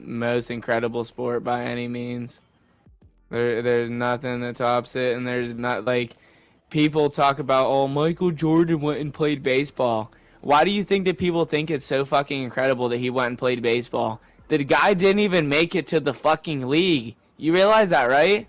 most incredible sport by any means. There's nothing that tops it, and there's not like people talk about, oh, Michael Jordan went and played baseball. Why do you think that people think it's so fucking incredible that he went and played baseball? The guy didn't even make it to the fucking league. You realize that, right?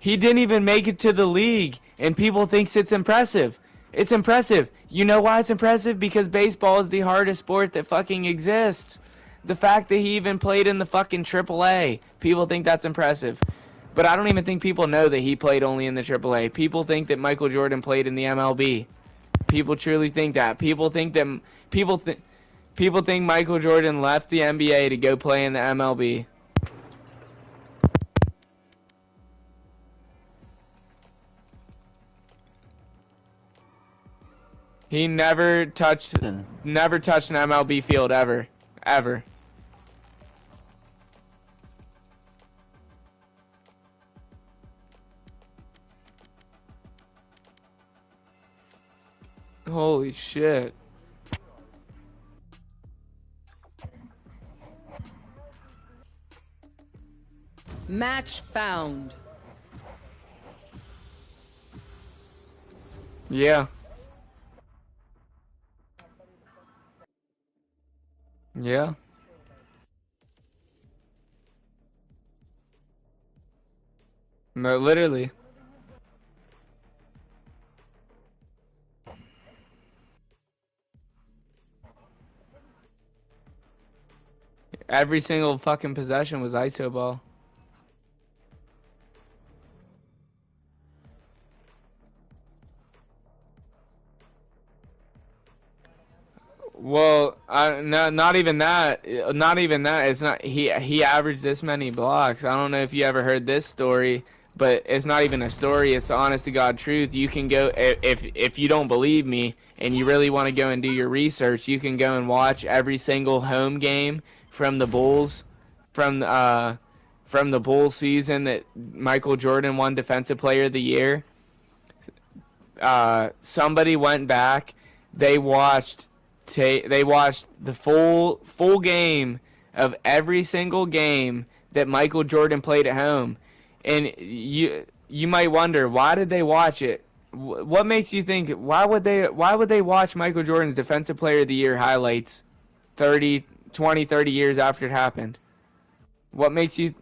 He didn't even make it to the league, and people thinks it's impressive. It's impressive. You know why it's impressive? Because baseball is the hardest sport that fucking exists. The fact that he even played in the fucking AAA, people think that's impressive. But I don't even think people know that he played only in the AAA. People think that Michael Jordan played in the MLB. People truly think that. People think Michael Jordan left the NBA to go play in the MLB. He never touched an MLB field ever. Ever. Holy shit. Match found. Yeah. Yeah. No, literally. Every single fucking possession was iso ball. Well, no, not even that. Not even that. It's not. He averaged this many blocks. I don't know if you ever heard this story, but it's not even a story. It's the honest to God truth. You can go if you don't believe me and you really want to go and do your research, you can go and watch every single home game from the Bulls, from the Bulls season that Michael Jordan won Defensive Player of the Year. Somebody went back. They watched. They watched the full game of every single game that Michael Jordan played at home, and you might wonder, why did they watch it? What makes you think why would they watch Michael Jordan's Defensive Player of the Year highlights 30 years after it happened? What makes you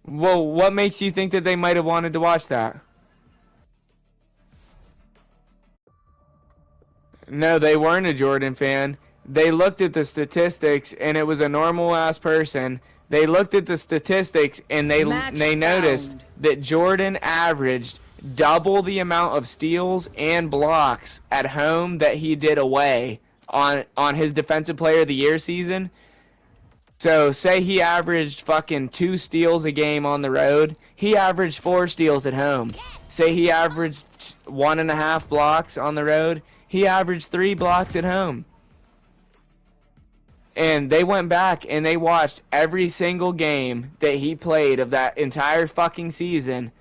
what makes you think that they might have wanted to watch that? No, they weren't a Jordan fan. They looked at the statistics, and it was a normal ass person. They looked at the statistics, and they noticed that Jordan averaged double the amount of steals and blocks at home that he did away on his Defensive Player of the Year season. So say he averaged fucking 2 steals a game on the road. He averaged 4 steals at home. Say he averaged 1.5 blocks on the road. He averaged 3 blocks at home. And they went back and they watched every single game that he played of that entire fucking season.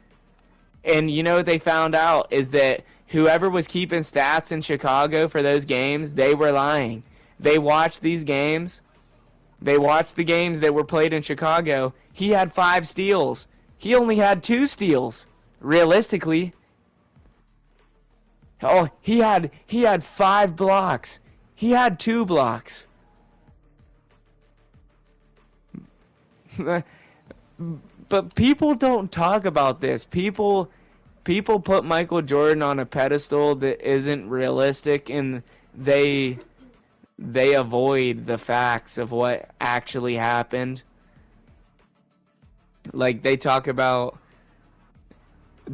And you know what they found out is that whoever was keeping stats in Chicago for those games, they were lying. They watched these games. They watched the games that were played in Chicago. He had 5 steals. He only had 2 steals, realistically. Oh, he had 5 blocks. He had 2 blocks. But people don't talk about this. People put Michael Jordan on a pedestal that isn't realistic, and they avoid the facts of what actually happened. Like, they talk about...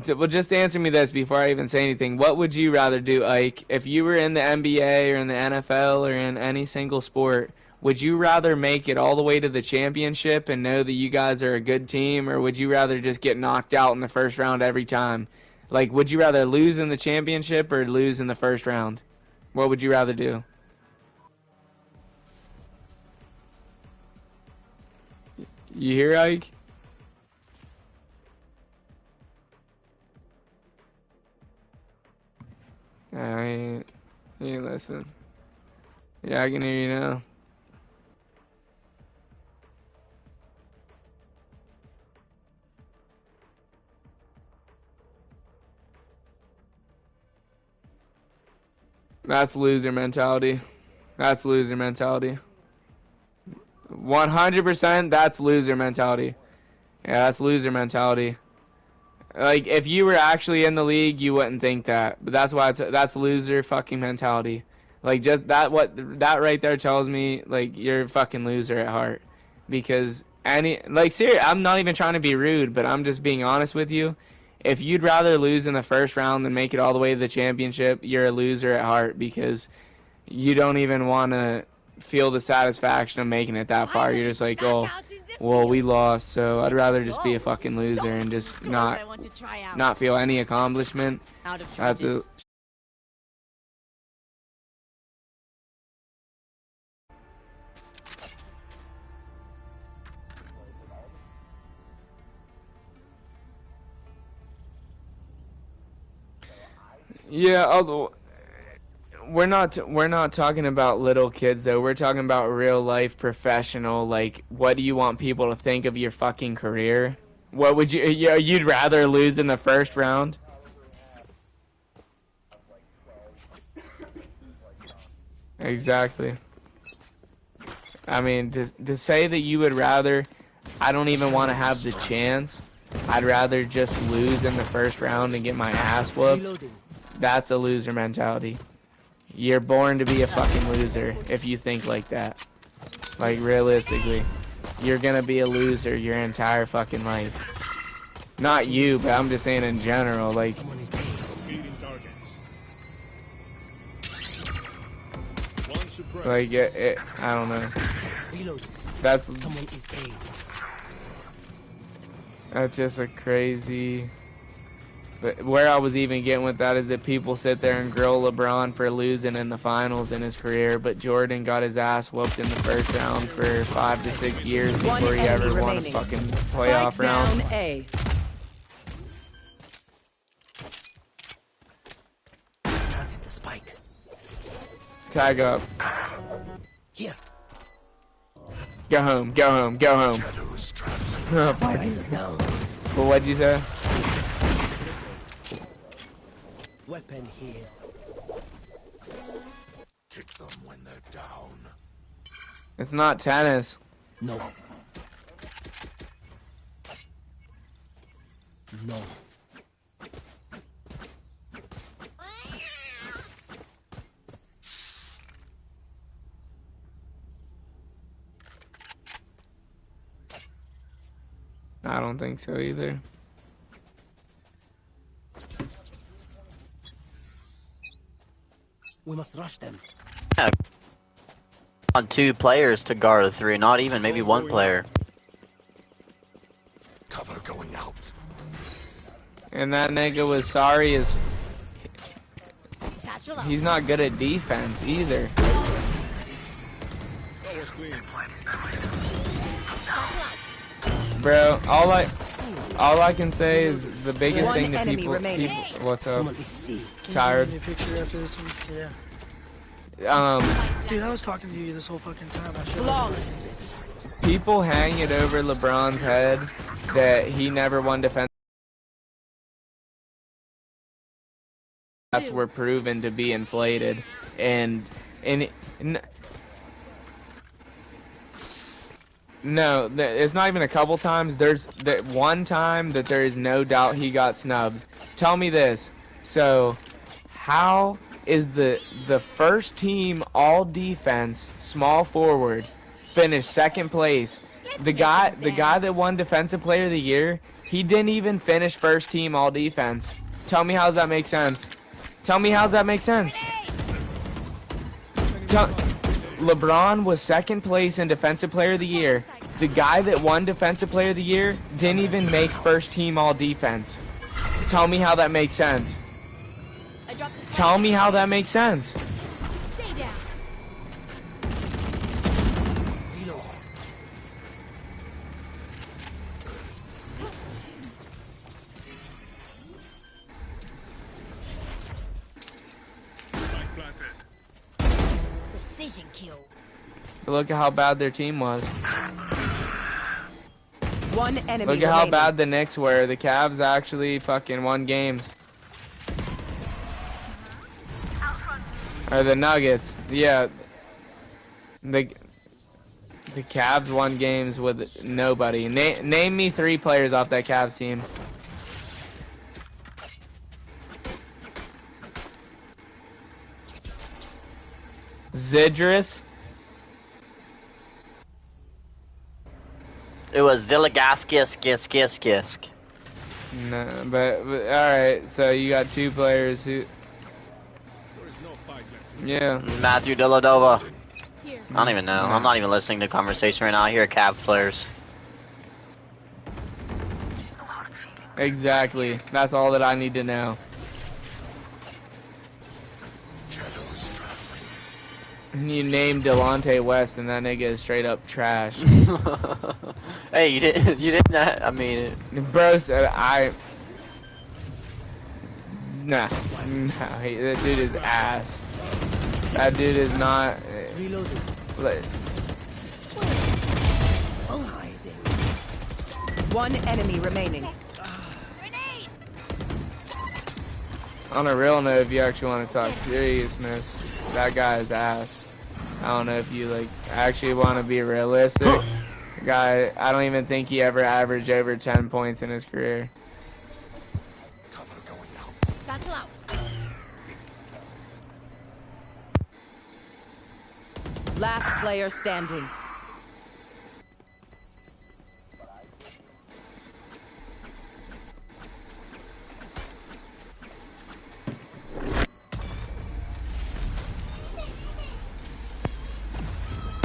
Well, just answer me this before I even say anything. What would you rather do, Ike? If you were in the NBA or in the NFL or in any single sport, would you rather make it all the way to the championship and know that you guys are a good team, or would you rather just get knocked out in the first round every time? Like, would you rather lose in the championship or lose in the first round? What would you rather do? You hear, Ike? You listen. Yeah, I can hear you now. That's loser mentality. That's loser mentality. 100% that's loser mentality. Yeah, that's loser mentality. Like, if you were actually in the league, you wouldn't think that. But that's why that's loser fucking mentality. Like, just that right there tells me, like, you're a fucking loser at heart. Because seriously, I'm not even trying to be rude, but I'm just being honest with you. If you'd rather lose in the first round than make it all the way to the championship, you're a loser at heart because you don't even want to feel the satisfaction of making it that far. You're just like, oh, well, we lost, so I'd rather just be a fucking loser and just not feel any accomplishment. That's a, yeah. Although we're not talking about little kids though. We're talking about real life professional. Like, what do you want people to think of your fucking career? What would you'd rather lose in the first round? Exactly. I mean, to say that you would rather, I don't even want to have the chance. I'd rather just lose in the first round and get my ass whooped. That's a loser mentality. You're born to be a fucking loser if you think like that. Like, realistically, you're gonna be a loser your entire fucking life. Not you, but I'm just saying in general. Like, I don't know. That's just a crazy. But where I was even getting with that is that people sit there and grill LeBron for losing in the finals in his career, but Jordan got his ass whooped in the first round for 5 to 6 years before he ever won a fucking playoff round. A. Planted the spike. Tag up. Here. Go home. Go home. Go home. Well, what'd you say? Weapon here. Kick them when they're down. It's not tennis. No. No. I don't think so either. We must rush them. Yeah. On 2 players to guard 3, not even maybe 1 player. Cover going out. And that nigga was sorry as he's not good at defense either. Bro, all I can say is the biggest thing that people what's up? Tired. Yeah. Dude, I was talking to you this whole fucking time. People hang it over LeBron's head that he never won defense. That's were proven to be inflated, no, it's not even a couple times. There's that one time that there is no doubt he got snubbed. Tell me this. So, how is the first team all defense small forward finished second place? The guy that won defensive player of the year, he didn't even finish first team all defense. Tell me how does that make sense? Tell me how that makes sense. LeBron was second place in defensive player of the year. The guy that won defensive player of the year didn't even make first team all defense. Tell me how that makes sense. Tell me how that makes sense. Precision kill. Look at how bad their team was. One enemy Look at how remaining. bad the Knicks were. The Cavs actually fucking won games. Or the Nuggets. Yeah. The Cavs won games with nobody. Name me 3 players off that Cavs team. Zidris. It was Zilagaskisk. No, but alright, so you got 2 players who... Yeah. Matthew Deladova. I don't even know. I'm not even listening to conversation right now. I hear Cavs players. Exactly. That's all that I need to know. And you named Delonte West, and that nigga is straight up trash. Hey, you didn't. I mean, Bro said nah, that dude is ass. That dude is not. Reloading. Like, Hiding. One enemy remaining. on a real note, if you actually want to talk seriousness, that guy is ass. I don't know if you like actually want to be realistic. The guy, I don't even think he ever averaged over 10 points in his career. Cover going out. Satchel out. Last player standing.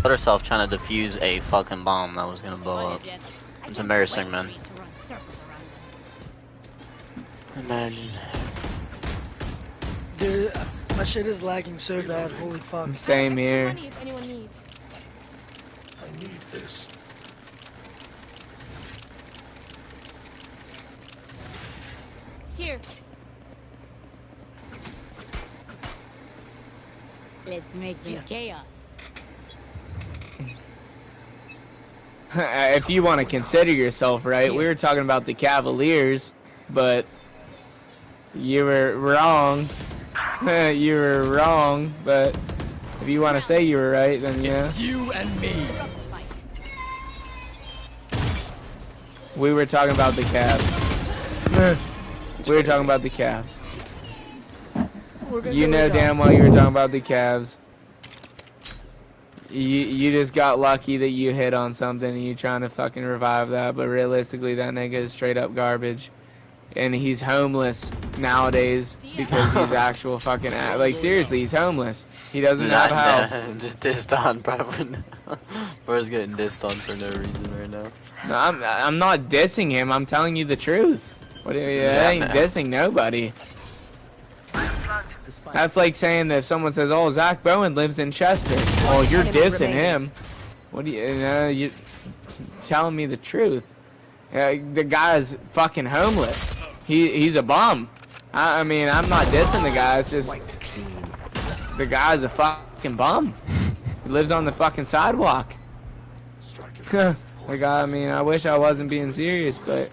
put herself trying to defuse a fucking bomb that was gonna blow up. It's embarrassing, man. Imagine. Dude, my shit is lagging so bad. Holy fuck. Same here. Money if anyone needs. I need this. Here. Let's make some chaos. If you want to consider yourself right, we were talking about the Cavaliers, but you were wrong. You were wrong, but if you want to say you were right, then yeah. It's you and me. We were talking about the Cavs. We were talking about the Cavs. You know damn well you were talking about the Cavs. You just got lucky that you hit on something and you trying to fucking revive that, but realistically that nigga is straight up garbage. And he's homeless nowadays because he's actual fucking like seriously, he's homeless. He doesn't have a house. Just dissed on, bro. Bro's getting dissed on for no reason right now. No, I'm not dissing him. I'm telling you the truth. What? I ain't dissing nobody. That's like saying that if someone says, "Oh, Zach Bowen lives in Chester," oh, you're dissing him. What do you telling me the truth? The guy's fucking homeless. He's a bum. I mean, I'm not dissing the guy. It's just the guy's a fucking bum. He lives on the fucking sidewalk. Like, I mean, I wish I wasn't being serious, but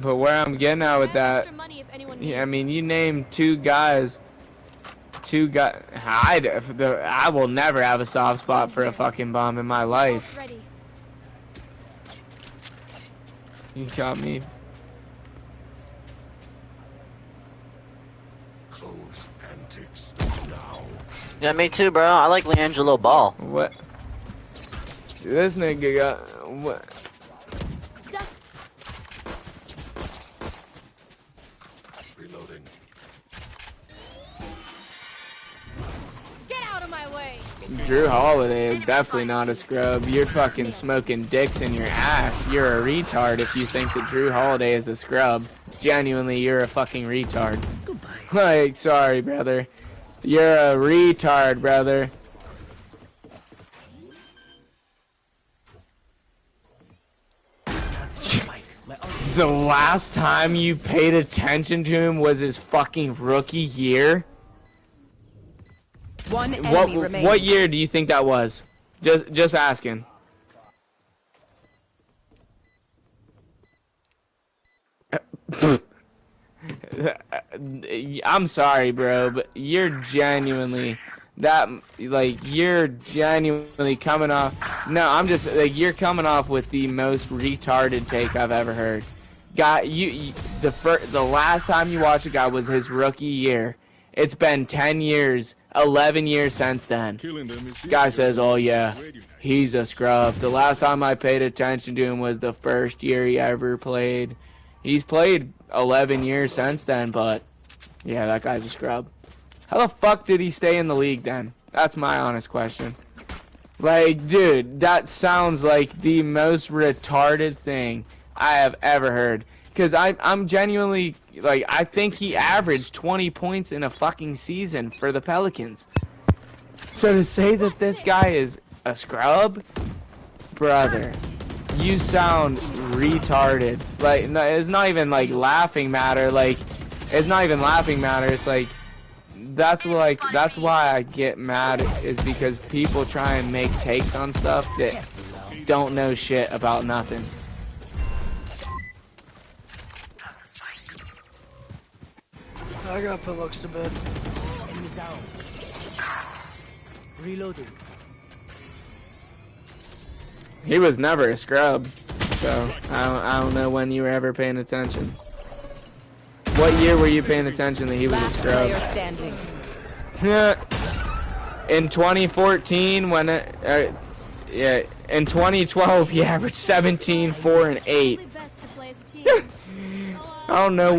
where I'm getting at with that, I mean, you name two guys. I will never have a soft spot for a fucking bum in my life. You got me. Close antics now. Yeah, me too, bro. I like LiAngelo Ball. What? This nigga got what? Reloading. Get out of my way. Drew Holiday is definitely not a scrub. You're fucking smoking dicks in your ass. You're a retard if you think that Drew Holiday is a scrub. Genuinely, you're a fucking retard. Goodbye. Like, sorry, brother. You're a retard, brother. The last time you paid attention to him was his fucking rookie year? One enemy remaining. What year do you think that was? Just asking. I'm sorry, bro, but you're genuinely that like you're genuinely coming off. No, I'm just like you're coming off with the most retarded take I've ever heard. Guy, the last time you watched a guy was his rookie year. It's been 10 years, 11 years since then. Guy says, "Oh yeah, he's a scrub." The last time I paid attention to him was the first year he ever played. He's played 11 years since then, but yeah, that guy's a scrub. How the fuck did he stay in the league then? That's my honest question. Like, dude, that sounds like the most retarded thing I have ever heard. Because I'm genuinely, like, I think he averaged 20 points in a fucking season for the Pelicans. So to say that this guy is a scrub, brother, you sound retarded. Like, no, it's not even like laughing matter. Like, it's not even laughing matter. It's like that's why I get mad is because people try and make takes on stuff that don't know shit about nothing. I gotta put Lux to bed. Enemy down. Reloading. He was never a scrub, so I don't know when you were ever paying attention. What year were you paying attention that he was a Last scrub? player standing. In 2014, when yeah, in 2012 he averaged 17, 4, and 8. I don't know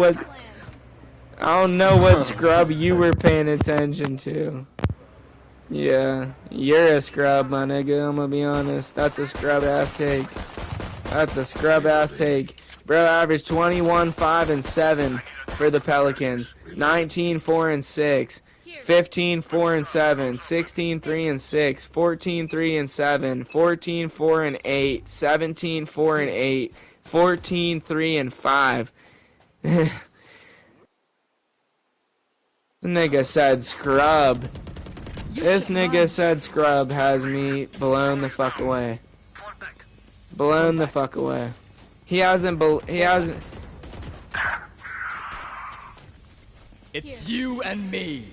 what scrub you were paying attention to. Yeah, you're a scrub, my nigga. I'm gonna be honest. That's a scrub ass take. That's a scrub ass take. Bro averaged 21, 5, and 7 for the Pelicans. 19, 4, and 6. 15, 4, and 7. 16, 3, and 6. 14, 3, and 7. 14, 4, and 8. 17, 4, and 8. 14, 3, and 5. This nigga said scrub. This nigga said scrub has me blown the fuck away. Blown the fuck away. He hasn't. It's you and me.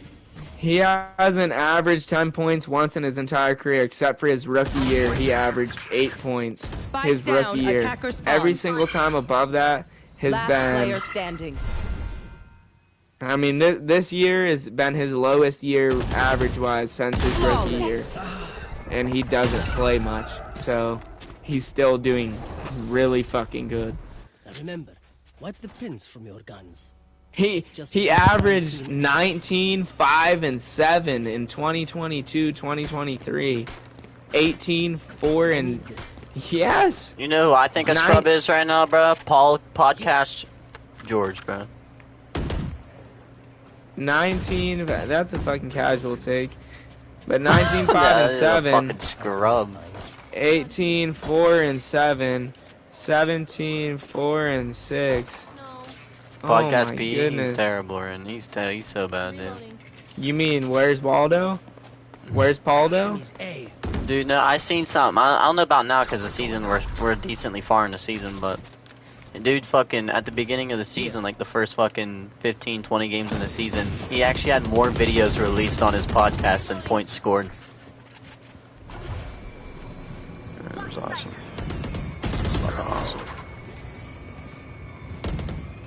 He hasn't averaged 10 points once in his entire career, except for his rookie year. He averaged 8 points his rookie year. Every single time above that has Last been. player standing. I mean, this year has been his lowest year average-wise since his rookie year, and he doesn't play much, so he's still doing really fucking good. Now remember, wipe the prints from your guns. He averaged 19, 5, and 7 in 2022, 2023. 18, 4, and yes. You know who I think a scrub is right now, bro? Podcast George, bro. 19, that's a fucking casual take. But 19, 5, and 7. Fucking scrub. 18, 4, and 7. 17, 4, and 6. Podcast oh my B, goodness. he's terrible, and he's so bad, dude. You mean, where's Waldo? Where's Paldo? Dude, no, I seen something. I don't know about now because the season, we're decently far in the season, but dude fucking, at the beginning of the season, like the first fucking 15, 20 games in the season, he actually had more videos released on his podcast than points scored. That was awesome. It's fucking awesome.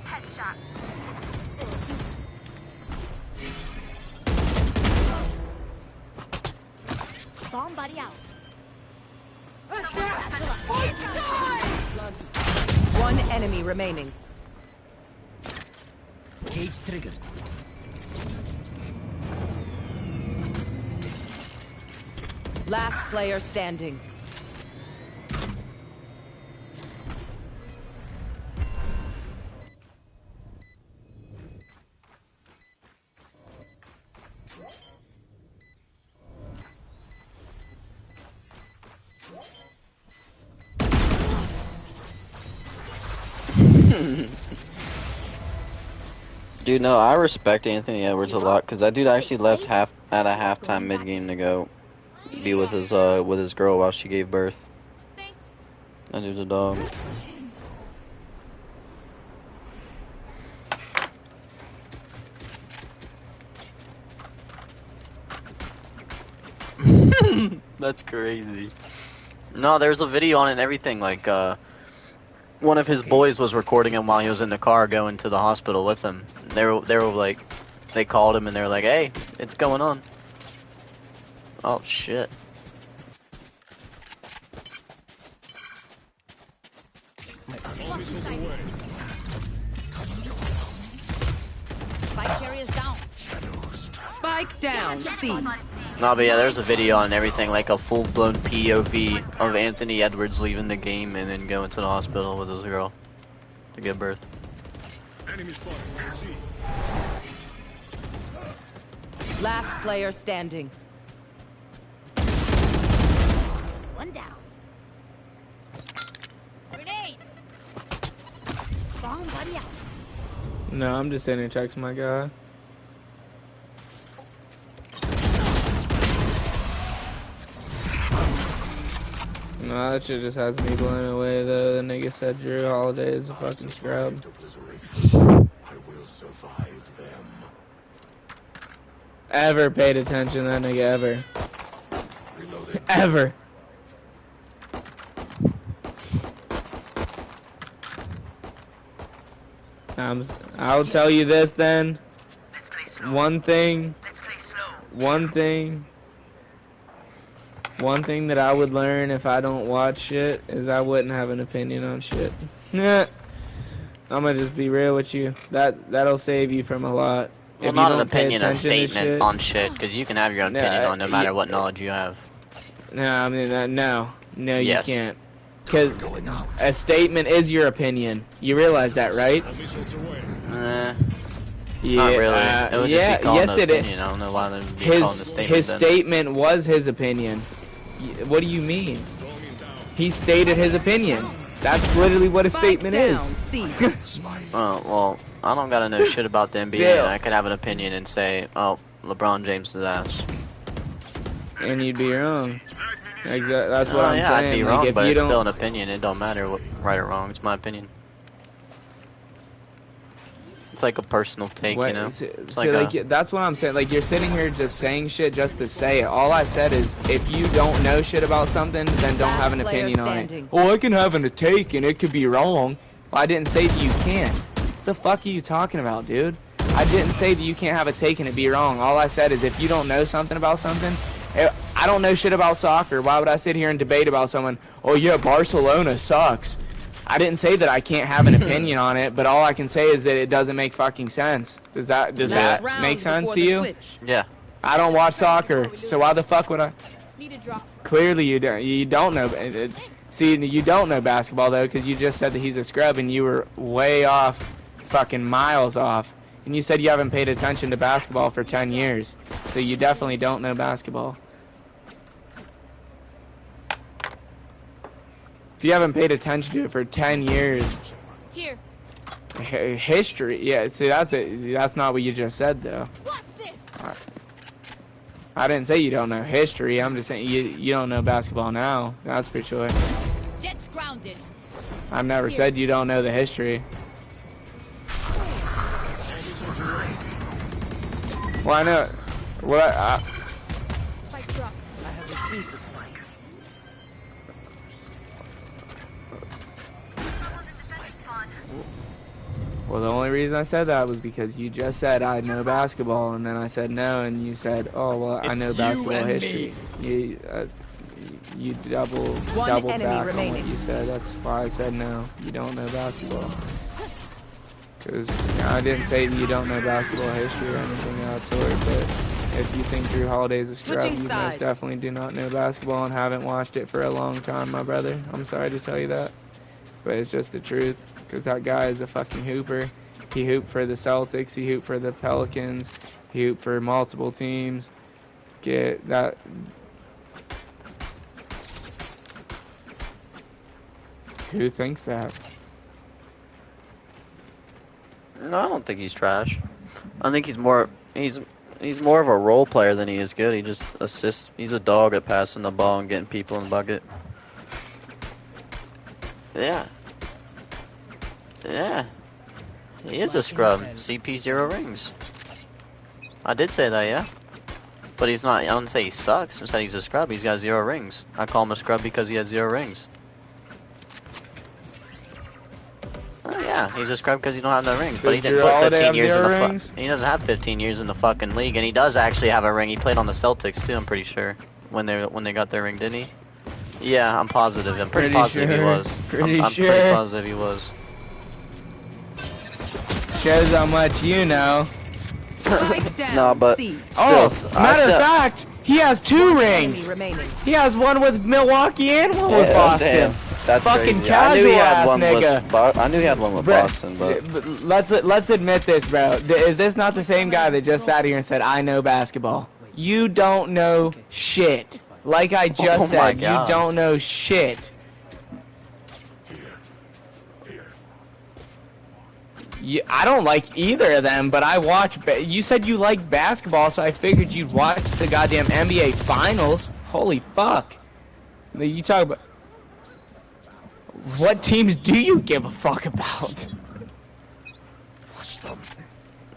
Headshot. Bomb buddy out. One enemy remaining. Cage triggered. Last player standing. Dude, no, I respect Anthony Edwards a lot because that dude actually left at a halftime mid game to go be with his girl while she gave birth. That dude's a dog. That's crazy. No, there's a video on it and everything. Like, one of his boys was recording him while he was in the car going to the hospital with him. They were like, they called him and they were like, "Hey, it's going on." Oh shit. Spike carrier is down. Spike down. C. No, but yeah, there's a video on everything, like a full-blown POV of Anthony Edwards leaving the game and then going to the hospital with his girl to give birth. Enemy spotted. C. Last player standing. One down. Grenade. Bomb buddy out. No, I'm just sitting here texting my guy. No, that shit just has me blown away though. The nigga said Drew Holiday is a fucking scrub. I will survive them. Ever paid attention to that nigga ever. Reloading. Ever. I'll tell you this then. One thing that I would learn if I don't watch shit is I wouldn't have an opinion on shit. I'm gonna just be real with you. That'll save you from a lot. Well, If you not an don't pay opinion, a attention to statement shit- on shit, because you can have your own opinion on no matter what knowledge you have. No, I mean no, Yes. you can't. Because Going out. a statement is your opinion. You realize that, right? Eh, Yeah, not really. It would yeah, just be called yes an it is. opinion. I don't know why they would be calling the statement His then. statement was his opinion. What do you mean? He stated his opinion. That's literally what a Spike statement down. is. C. Oh, well, I don't gotta know shit about the NBA, Yeah. and I could have an opinion and say, oh, LeBron James is ass. And you'd be wrong. That's what Oh I'm yeah, saying. I'd be Like, wrong, if but you it's don't, still an opinion. It don't matter what right or wrong. It's my opinion. It's like a personal take, what, you know? so, It's so, like like, that's what I'm saying. Like, you're sitting here just saying shit just to say it. All I said is, if you don't know shit about something, then don't have an Last player opinion on it. standing. Oh, I can have a take and it could be wrong. Well, I didn't say that you can't. What the fuck are you talking about, dude? I didn't say that you can't have a take and it be wrong. All I said is, if you don't know something about something, I don't know shit about soccer. Why would I sit here and debate about someone? Oh yeah, Barcelona sucks. I didn't say that I can't have an opinion on it, but all I can say is that it doesn't make fucking sense. Does that Last round make sense before to the you? switch. Yeah. I don't watch soccer, so why the fuck would I? Need a drop. Clearly you don't. You don't know. See, you don't know basketball though, because you just said that he's a scrub, and you were way off, fucking miles off. And you said you haven't paid attention to basketball for 10 years, so you definitely don't know basketball. If you haven't paid attention to it for 10 years, Here. history. Yeah, see, that's not what you just said though. Watch this. I didn't say you don't know history. I'm just saying you don't know basketball now. That's for sure. Jet's grounded. I've never said you don't know the history. Well, I know. Well, Spike drop. I have retrieved the spike. well, the only reason I said that was because you just said I know basketball, and then I said no, and you said, oh well, I know It's you basketball and history. You doubled enemy back on remaining. what you said. That's why I said no. You don't know basketball. Because I didn't say that you don't know basketball history or anything of that sort, but if you think Drew Holiday's a scrub, Switching you sides. most definitely do not know basketball and haven't watched it for a long time, my brother. I'm sorry to tell you that, but it's just the truth, because that guy is a fucking hooper. He hooped for the Celtics, he hooped for the Pelicans, he hooped for multiple teams. Get that. Who thinks that? No, I don't think he's trash. I think he's more more of a role player than he is good. He just assists. He's a dog at passing the ball and getting people in the bucket. Yeah. Yeah. He is a scrub. CP 0 rings. I did say that, yeah. But he's not. I don't say he sucks. I said he's a scrub. He's got 0 rings. I call him a scrub because he has 0 rings. Oh yeah, he's a scrub because he don't have no rings. But he didn't put 15 years in the He doesn't have 15 years in the fucking league, and he does actually have a ring. He played on the Celtics too. I'm pretty sure when they got their ring, didn't he? Yeah, I'm positive. I'm pretty positive he was. I'm pretty positive he was. Shows how much you know. Spike down. No, but C. still, Matter of fact, he has 2 rings. Enemy remaining. He has one with Milwaukee and one with Boston. Damn. That's Fucking crazy. I knew he had casual one ass with. I knew he had one with Bro, Boston, but let's admit this, bro. Is this not the same guy that just sat here and said, "I know basketball"? You don't know shit. Like I just said, you don't know shit. I don't like either of them, but I watch. You said you like basketball, so I figured you'd watch the goddamn NBA Finals. Holy fuck! You talk about what teams do you give a fuck about?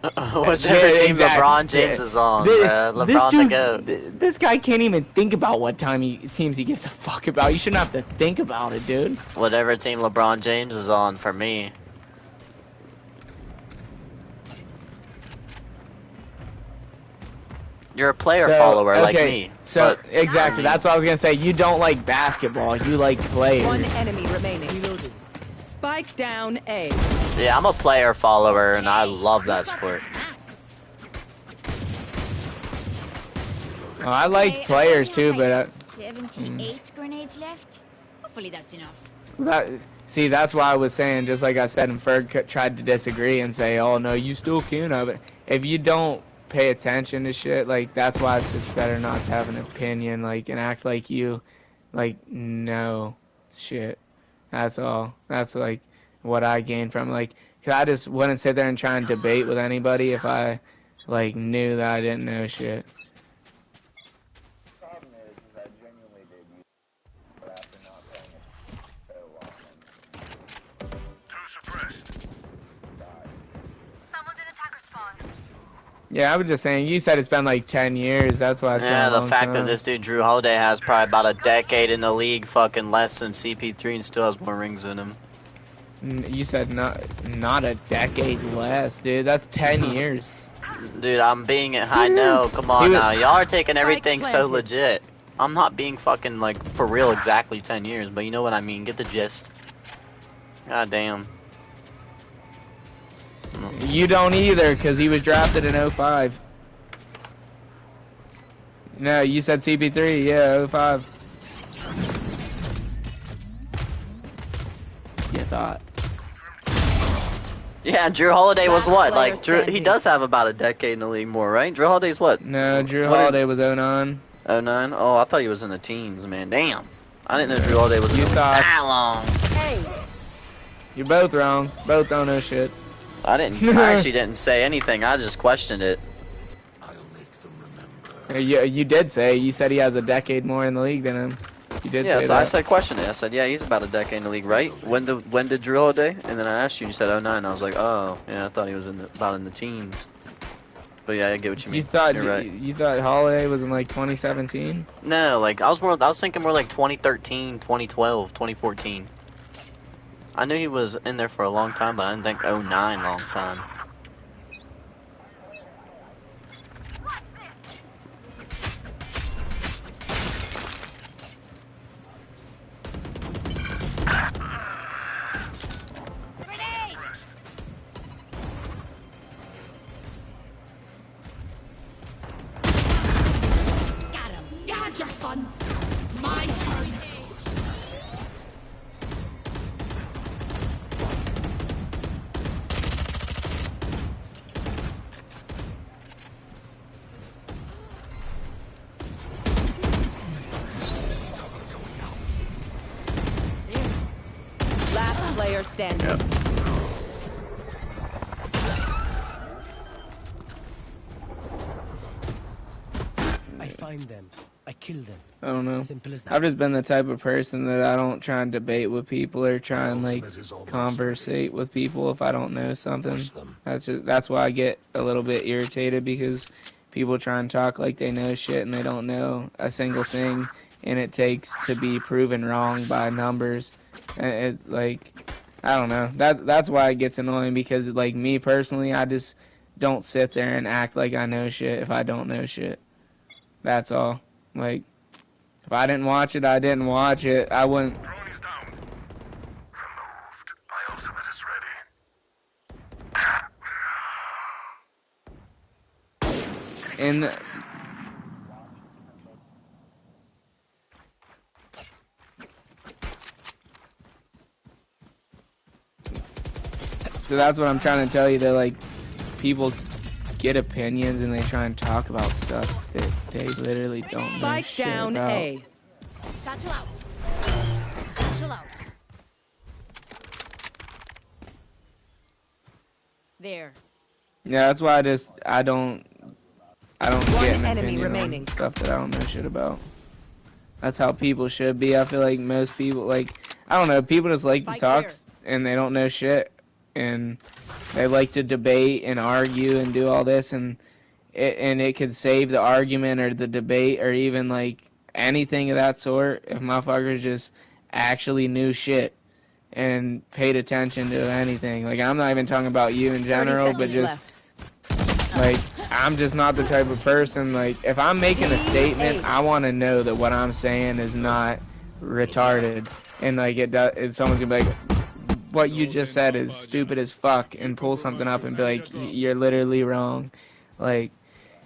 Whichever team LeBron James is on, LeBron the GOAT. This guy can't even think about what teams he gives a fuck about. You shouldn't have to think about it, dude. Whatever team LeBron James is on for me. You're a player follower like me. So exactly, that's what I was gonna say. You don't like basketball. You like players. 1 enemy remaining. Spike down A. Yeah, I'm a player follower, and I love that sport. Oh, I like players too, but 78 grenades left. Hopefully that's enough. that's why I was saying, just like I said, and Ferg tried to disagree and say, "Oh no, you still can have it." If you don't pay attention to shit, like that's why it's just better not to have an opinion, like, and act like you like know shit. That's all. That's like what I gained from, like, cause I just wouldn't sit there and try and debate with anybody if I like knew that I didn't know shit. Yeah, I was just saying, you said it's been like 10 years, that's why it's been a long fact time. that this dude Drew Holiday has probably about a decade in the league, fucking less than CP3, and still has more rings in him. You said not a decade less, dude. That's 10 years. Dude, I'm being I know, come on now. Y'all are taking everything so legit. I'm not being fucking, like, for real exactly 10 years, but you know what I mean. Get the gist. God damn. You don't either, because he was drafted in 05. No, you said CP3, yeah, 05. You thought. Yeah, Drew Holiday was what? Like, he does have about a decade in the league more, right? Drew Holiday's what? No, Drew Holiday was 09. 09? Oh, I thought he was in the teens, man. Damn. I didn't know Drew Holiday was in the league that long. You're both wrong. Both don't know shit. I actually didn't say anything. I just questioned it. I'll make them remember. You did say. You said he has a decade more in the league than him. You did say that. I said question it. I said, yeah, he's about a decade in the league, right? When did Drew Holiday? And then I asked you, and you said 09. I was like, oh, yeah, I thought he was about in the teens. But yeah, I get what you mean. You're right. You thought Holiday was in like 2017? No, like I was thinking more like 2013, 2012, 2014. I knew he was in there for a long time, but I didn't think 09 long time. Got him. You had your fun. My turn. Last player standing. Yep. I find them. I kill them. I don't know. Simple as that. I've just been the type of person that I don't try and debate with people or try and like conversate with people if I don't know something. That's why I get a little bit irritated, because people try and talk like they know shit and they don't know a single thing, and it takes to be proven wrong by numbers. And it's like, I don't know. That's why it gets annoying, because like me personally, I just don't sit there and act like I know shit if I don't know shit. That's all. Like, if I didn't watch it, I didn't watch it. I wouldn't. Drone is down. Removed. My ultimate is ready. In so that's what I'm trying to tell you. That like people get opinions and they try and talk about stuff that they literally don't know Spike shit down about. A. Satchel out. Satchel out. There. Yeah, that's why I don't One get an enemy opinion remaining. on stuff that I don't know shit about. That's how people should be. I feel like most people, like, I don't know, people just like to Spike talk there. and they don't know shit, and they like to debate and argue and do all this, and it could save the argument or the debate or even like anything of that sort if motherfuckers just actually knew shit and paid attention to anything. Like, I'm not even talking about you in 30 general, but seconds just left. like, I'm just not the type of person, like, if I'm making a statement, I want to know that what I'm saying is not retarded. And, like, someone's gonna be like, what you just said is stupid as fuck, and pull something up and be like, you're literally wrong. Like,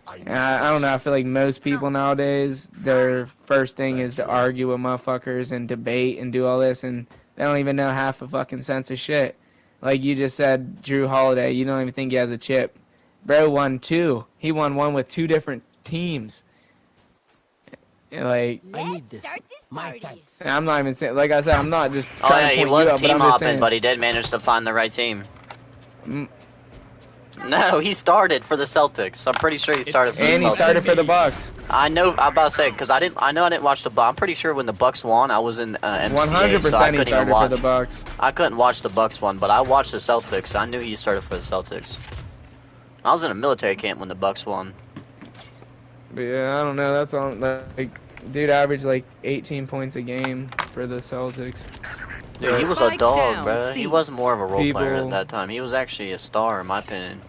I don't know, I feel like most people nowadays, their first thing is to argue with motherfuckers and debate and do all this, and they don't even know half a fucking sense of shit. Like you just said, Drew Holiday, you don't even think he has a chip. Bro won 2. He won 1 with 2 different teams. Like, I need this. My thanks. I'm not even saying, like I said, I'm not just Oh trying yeah, to he point was you up, but team I'm just hopping, saying. but he did manage to find the right team. Mm. No, he started for the Celtics. I'm pretty sure he started for the Celtics. And he started for the Bucks. I know. I'm about to say because I didn't watch the Bucks. I'm pretty sure when the Bucks won, I was in MCA, 100% so I he couldn't even started for watch. the Bucks. I couldn't watch the Bucks one, but I watched the Celtics. So I knew he started for the Celtics. I was in a military camp when the Bucks won. But yeah, I don't know. That's on, like, dude averaged like 18 points a game for the Celtics. Dude, he was a Spike dog, down, bro. C. He was more of a role player People- at that time. He was actually a star, in my opinion.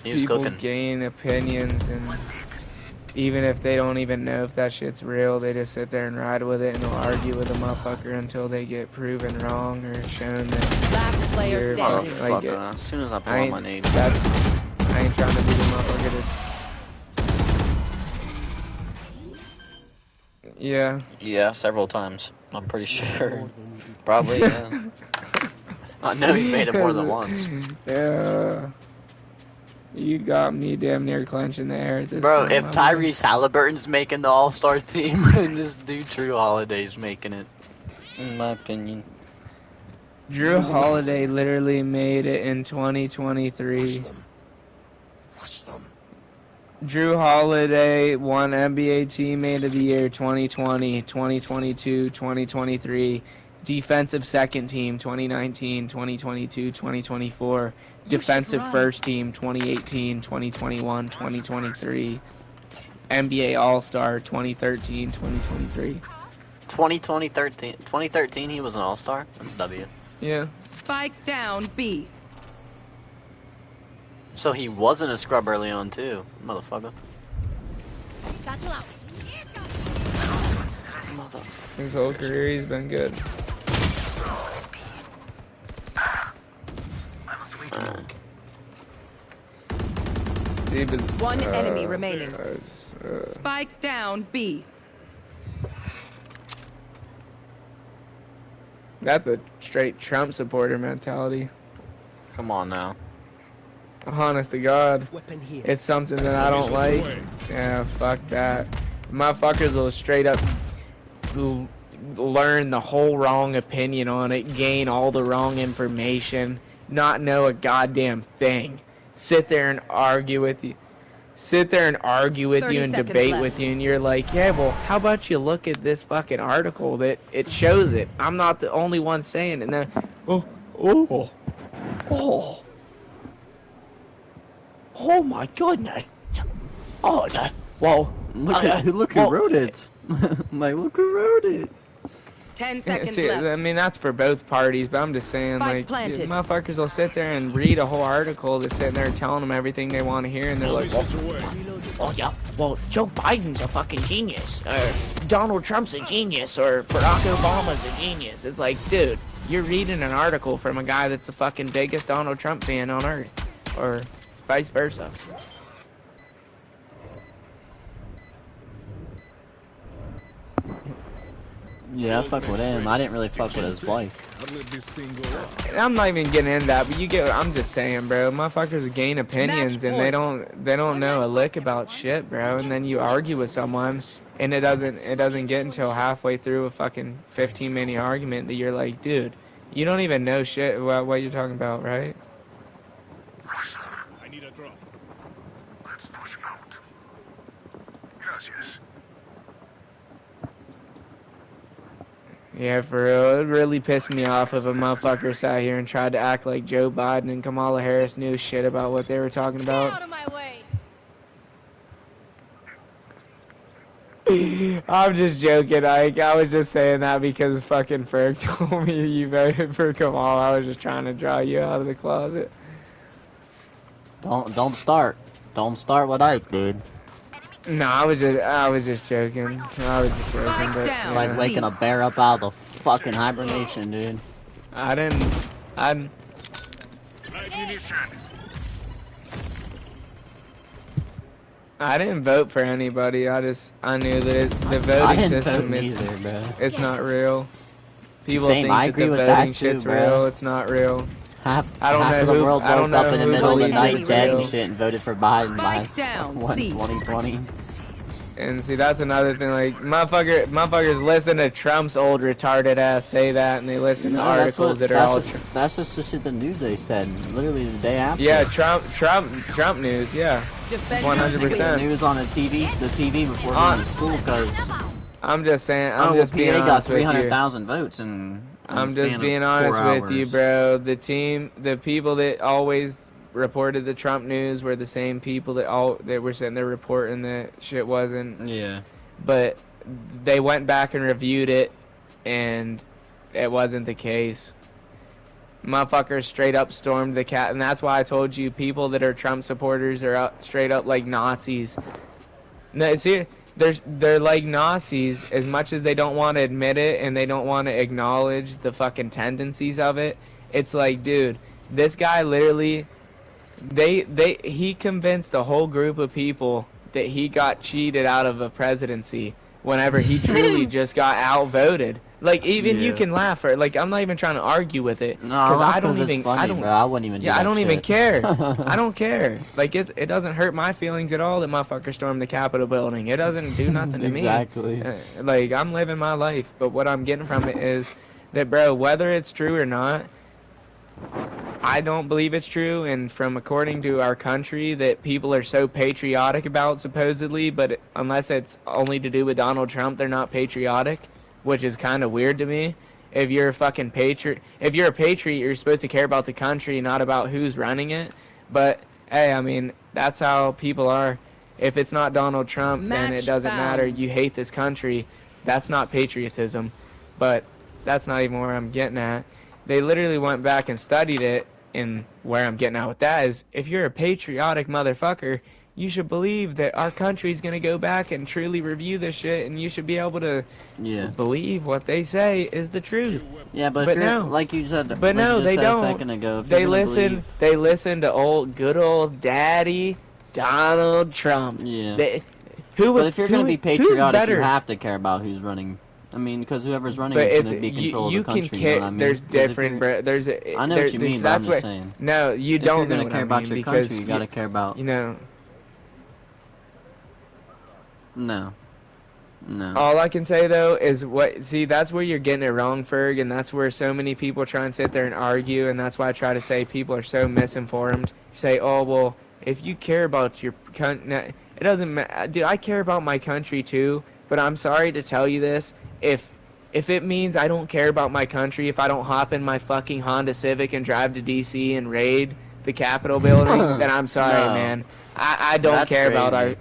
He was People cooking. gain opinions, and even if they don't even know if that shit's real, they just sit there and ride with it, and they'll argue with a motherfucker until they get proven wrong or shown that Last player you're standing. like it. Motherfucker. As soon as I pull I out ain't, my name. I ain't trying to be the motherfucker to... Yeah. Yeah, several times. I'm pretty sure. Probably, yeah. I know he's made it more than once. Yeah. You got me damn near clenching the air at this Bro, point, if my boy. Tyrese Halliburton's making the All-Star team, and this dude Drew Holiday's making it, in my opinion. Drew Holiday literally made it in 2023. Rush them. Drew Holiday won NBA Teammate of the Year 2020, 2022, 2023. Defensive Second Team 2019, 2022, 2024. Defensive First Team 2018, 2021, 2023. NBA All-Star 2013, 2023. 2013 he was an All-Star? That's W. Yeah. Spike down B. So he wasn't a scrub early on too, motherfucker. Satchel out. Motherfucker. His whole career he's been good. Dude, but, One enemy remaining. uh, Spike down B. That's a straight Trump supporter mentality. Come on now. Honest to God. Weapon here. It's something that I don't like. Yeah, fuck that. Motherfuckers will straight up learn the whole wrong opinion on it, gain all the wrong information, not know a goddamn thing. Sit there and argue with you. Sit there and argue with 30 you and seconds debate left. with you, and you're like, yeah, well, how about you look at this fucking article that it shows it? I'm not the only one saying it. And then, oh my goodness. Oh, well, Look who wrote it. Like, look who wrote it. 10 seconds see, left. I mean, that's for both parties, but I'm just saying, Spike like, planted. motherfuckers will sit there and read a whole article that's sitting there telling them everything they want to hear, and they're like, oh yeah, well, Joe Biden's a fucking genius, or Donald Trump's a genius, or Barack Obama's a genius. It's like, dude, you're reading an article from a guy that's the fucking biggest Donald Trump fan on earth, or vice versa. Yeah, I fuck with him. I didn't really fuck with his wife. I'm not even getting into that, but you get what I'm just saying, bro. Motherfuckers gain opinions and they don't know a lick about shit, bro. And then you argue with someone and it doesn't get until halfway through a fucking 15-minute argument that you're like, dude, you don't even know shit about what you're talking about, right? I need a drop. Let's push out. Gracias. Yeah, for real. It really pissed me off if a motherfucker sat here and tried to act like Joe Biden and Kamala Harris knew shit about what they were talking about. Get out of my way. I'm just joking, Ike. I was just saying that because fucking Ferg told me you voted for Kamala. I was just trying to draw you out of the closet. Don't start. Don't start with Ike, dude. No, I was just joking. I was just joking, but down. It's like waking a bear up out of the fucking hibernation, dude. I didn't. Ammunition. I didn't vote for anybody. I knew that the voting I didn't system vote is either, bro. it's not real. People Same, think I that agree the with voting that too, shit's bro. real. It's not real. Half I don't know of the who- world I don't woke up know in the who middle of the believes night it's dead real. and shit and voted for Biden Spike last down, what, C. 2020. And see, that's another thing. Like motherfuckers listen to Trump's old retarded ass say that, and they listen to articles that are all. That's just the shit the news they said. Literally the day after. Yeah, Trump news. Yeah, Defend 100%. The news on the TV before going to school because I'm just saying. I'm oh, just PA being got honest with you. 300,000 votes and. I'm just being honest with you, bro. The people that always reported the Trump news were the same people that were sitting there reporting that shit wasn't. Yeah. But they went back and reviewed it, and it wasn't the case. Motherfuckers straight up stormed the cat, and that's why I told you people that are Trump supporters are straight up like Nazis. No, see, they're like Nazis as much as they don't want to admit it and they don't want to acknowledge the fucking tendencies of it. It's like, dude, this guy literally, he convinced a whole group of people that he got cheated out of a presidency whenever he truly just got outvoted. Like, even you can laugh at, like, I'm not even trying to argue with it. No, I don't even. Funny, I don't. Bro, I wouldn't even. Yeah, do that I don't shit. even care. I don't care. Like, it doesn't hurt my feelings at all that motherfucker stormed the Capitol building. It doesn't do nothing to exactly. me. Like, I'm living my life. But what I'm getting from it is that, bro, whether it's true or not, I don't believe it's true. And from according to our country that people are so patriotic about, supposedly, but unless it's only to do with Donald Trump, they're not patriotic, which is kind of weird to me. If you're a fucking patriot, you're supposed to care about the country, not about who's running it. But hey, I mean, that's how people are. If it's not Donald Trump, then it doesn't matter. You hate this country. That's not patriotism. But that's not even where I'm getting at. They literally went back and studied it, and where I'm getting at with that is, if you're a patriotic motherfucker, you should believe that our country's gonna go back and truly review this shit, and you should be able to believe what they say is the truth. Yeah, but if you're, like you said, but like no, you just they said don't. a second ago, if They you're gonna listen. believe- They listen to good old daddy Donald Trump. Yeah. But if you're gonna be patriotic, you have to care about who's running. I mean, because whoever's running is going to be control of the country. You know what I mean? There's different. I know what you mean, but I'm just saying. No, you don't. If you're going to care about your country, you got to care about. You know. No. All I can say though is that's where you're getting it wrong, Ferg, and that's where so many people try and sit there and argue, and that's why I try to say people are so misinformed. You say, oh well, if you care about your country, it doesn't matter. Dude, I care about my country too, but I'm sorry to tell you this. If it means I don't care about my country, if I don't hop in my fucking Honda Civic and drive to DC and raid the Capitol building, then I'm sorry, No. man. I don't That's care about crazy.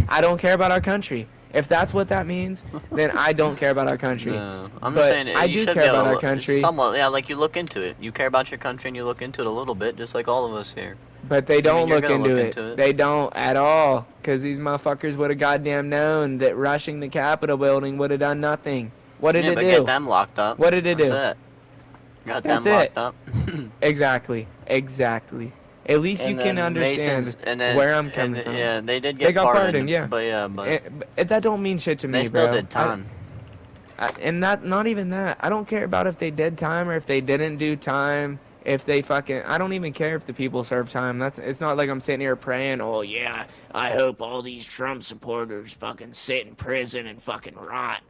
I don't care about our country. If that's what that means, then I don't care about our country. No, I'm just But saying I you do should be care able about to our look, country. somewhat. Yeah, like you look into it. You care about your country and you look into it a little bit, just like all of us here. But they I don't mean, you're look gonna into look it. into it. They don't at all. Because these motherfuckers would have goddamn known that rushing the Capitol building would have done nothing. What did Yeah, it but do? get them locked up. What did it That's do? it. Got That's them it. locked up. Exactly. Exactly. At least you And can then understand Masons, and then where I'm coming from. yeah, they did They get got pardoned, pardoned, yeah. but yeah, but That don't mean shit to they me, still bro. did time. And not even that. I don't care about if they did time or if they didn't do time. If they fucking, I don't even care if the people serve time. It's not like I'm sitting here praying, oh yeah, I hope all these Trump supporters fucking sit in prison and fucking rot.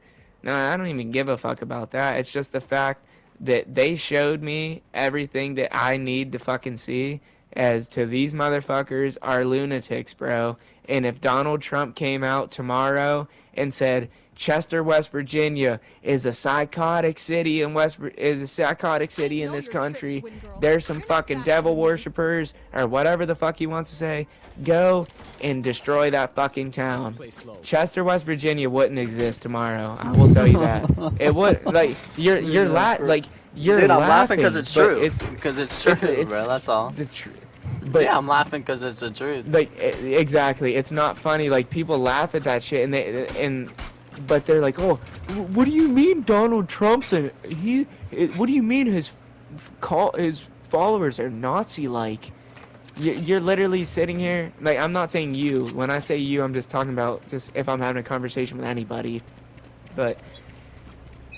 No, I don't even give a fuck about that. It's just the fact that they showed me everything that I need to fucking see as to these motherfuckers are lunatics, bro. And if Donald Trump came out tomorrow and said, Chester, West Virginia is a psychotic city in this country. There's some fucking devil worshippers or whatever the fuck he wants to say. Go and destroy that fucking town. Chester, West Virginia wouldn't exist tomorrow. I will tell you that. It would. Like you're Dude, laughing. I'm laughing because it's but true. Because it's true, bro. That's all. The But yeah, I'm laughing because it's the truth. Like exactly, it's not funny. Like people laugh at that shit, but they're like, oh, what do you mean Donald Trump's what do you mean his followers are Nazi-like? You're literally sitting here, like, I'm not saying you. When I say you, I'm just talking about just if I'm having a conversation with anybody. But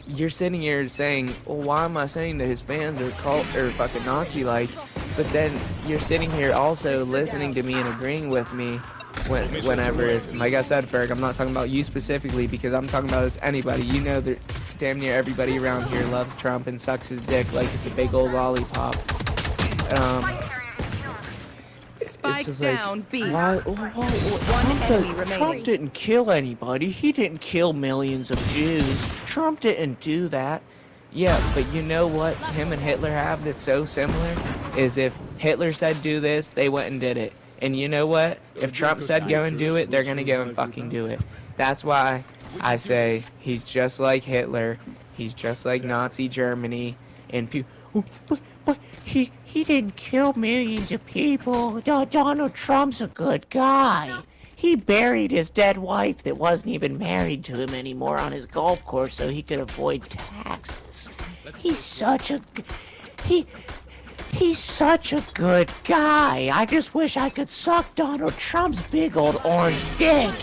you're sitting here saying, well, why am I saying that his fans are fucking Nazi-like? But then you're sitting here also listening to me and agreeing with me whenever, like I said, Ferg, I'm not talking about you specifically because I'm talking about just anybody. You know that damn near everybody around here loves Trump and sucks his dick like it's a big old lollipop. Spike down, B. Trump didn't kill anybody. He didn't kill millions of Jews. Trump didn't do that. Yeah, but you know what him and Hitler have that's so similar? Is if Hitler said do this, they went and did it. And you know what? If Trump said go and do it, they're gonna go and fucking do it. That's why I say he's just like Hitler. He's just like Nazi Germany. And people, but he didn't kill millions of people. Donald Trump's a good guy. He buried his dead wife that wasn't even married to him anymore on his golf course so he could avoid taxes. He's such a good guy. I just wish I could suck Donald Trump's big old orange dick.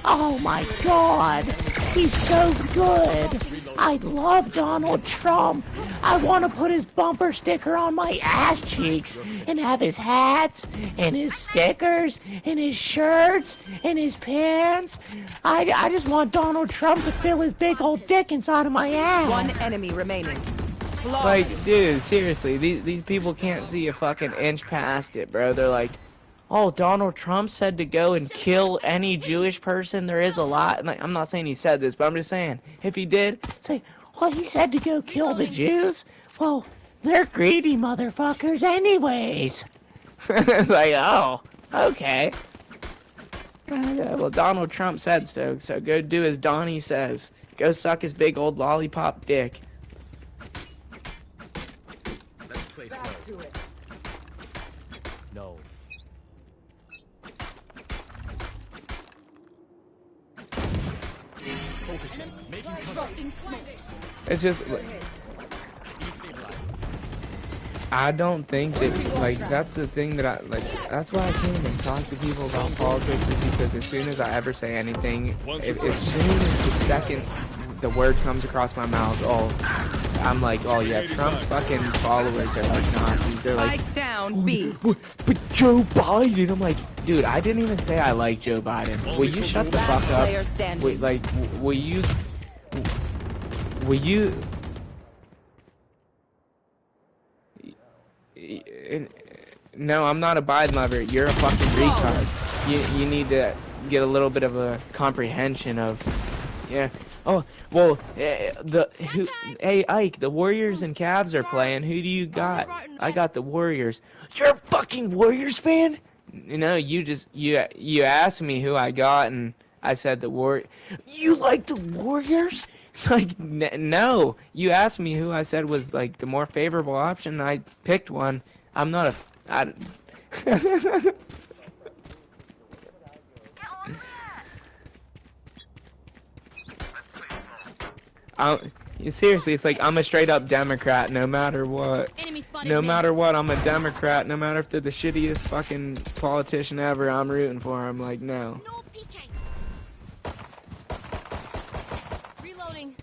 Oh my god. He's so good. I love Donald Trump. I want to put his bumper sticker on my ass cheeks and have his hats and his stickers and his shirts and his pants. I just want Donald Trump to fill his big old dick inside of my ass. One enemy remaining. Like, dude, seriously, these people can't see a fucking inch past it, bro. They're like, oh, Donald Trump said to go and kill any Jewish person there is alive. Like, I'm not saying he said this, but I'm just saying, if he did, say, well, he said to go kill the Jews? Well, they're greedy motherfuckers anyways. Like, oh, okay. Well, Donald Trump said so go do as Donnie says. Go suck his big old lollipop dick. Let's play slow. No. Focusing. Making cover. It's just, I don't think that, like, that's the thing that that's why I can't even talk to people about politics, is because as soon as I ever say anything, as soon as the second the word comes across my mouth, oh, I'm like, oh yeah, Trump's fucking followers are like Nazis. They're like, Spike down, B. but Joe Biden. I'm like, dude, I didn't even say I like Joe Biden. Will you shut the fuck up? Player standing. Wait, like, will you? No, I'm not a Biden lover. You're a fucking retard. You need to get a little bit of a comprehension of, yeah. Oh, well, hey Ike, the Warriors and Cavs are playing. Who do you got? I got the Warriors. You're a fucking Warriors fan? You know, you asked me who I got, and I said the You like the Warriors? It's like no. You asked me who I said was like the more favorable option. I picked one. I'm not a. I, seriously, it's like I'm a straight up Democrat no matter what. No matter what, I'm a Democrat. No matter if they're the shittiest fucking politician ever, I'm rooting for him. Like, no. No peeking. Reloading.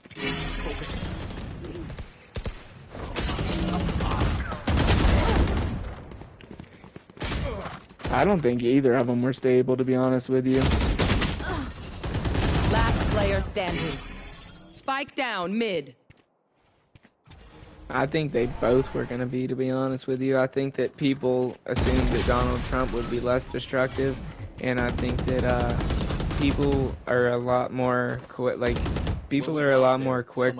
I don't think either of them were stable, to be honest with you. Last player standing. Spike down mid. I think they both were going to be, to be honest with you. I think that people assumed that Donald Trump would be less destructive, and I think that people are a lot more quick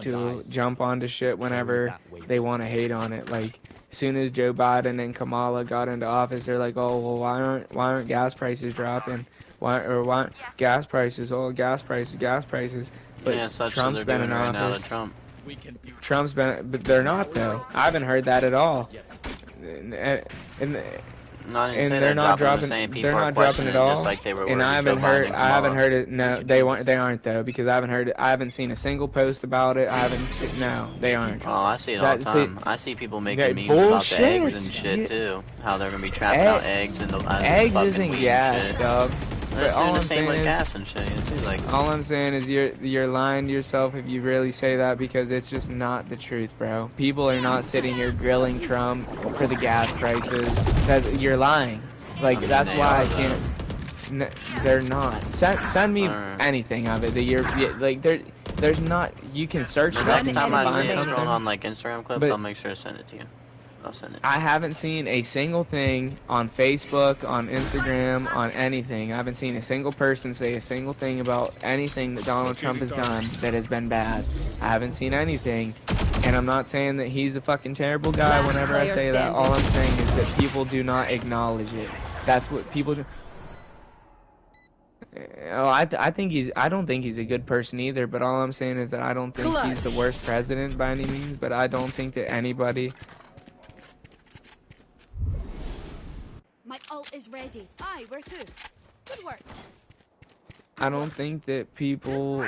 to jump onto shit whenever they want to hate on it. Like, as soon as Joe Biden and Kamala got into office, they're like, oh, well, why aren't gas prices dropping? Why gas prices? Oh, gas prices. But Yeah, such Trump's they're been doing in right now office. to Trump. Trump's been, but they're not though. I haven't heard that at all. No, I didn't And say they're not dropping. I'm dropping. saying people They're are not dropping questioning at all. just like they were And with I Joe haven't Biden heard. and I haven't Kamala. heard it. No, they weren't. They aren't though, because I haven't heard it. I haven't seen a single post about it. I haven't seen. No, they aren't. Oh, I see it all the time. I see people making memes about bullshit. the eggs and shit too. How they're gonna be trapping out eggs in the eggs fucking isn't weed gas, and shit. dog. They're But all doing the I'm same saying with is, gas and shit too. Like, all I'm saying is you're lying to yourself if you really say that, because it's just not the truth, bro. People are not sitting here grilling Trump for the gas prices. You're lying. Like, I mean, that's they why are, I can't. They're not. Send me anything of it that you're like. There's not. You can search the it up next and time I find see it something. scrolling on like Instagram clips, But I'll make sure to send it to you. I'll send it. I haven't seen a single thing on Facebook, on Instagram, on anything. I haven't seen a single person say a single thing about anything that Donald Trump has done that has been bad. I haven't seen anything. And I'm not saying that he's a fucking terrible guy whenever I say that. All I'm saying is that people do not acknowledge it. That's what people do. Oh, I don't think he's a good person either, but all I'm saying is that I don't think he's the worst president by any means, but I don't think that anybody... My ult is ready. Aye, we're through. Good work. I don't think that people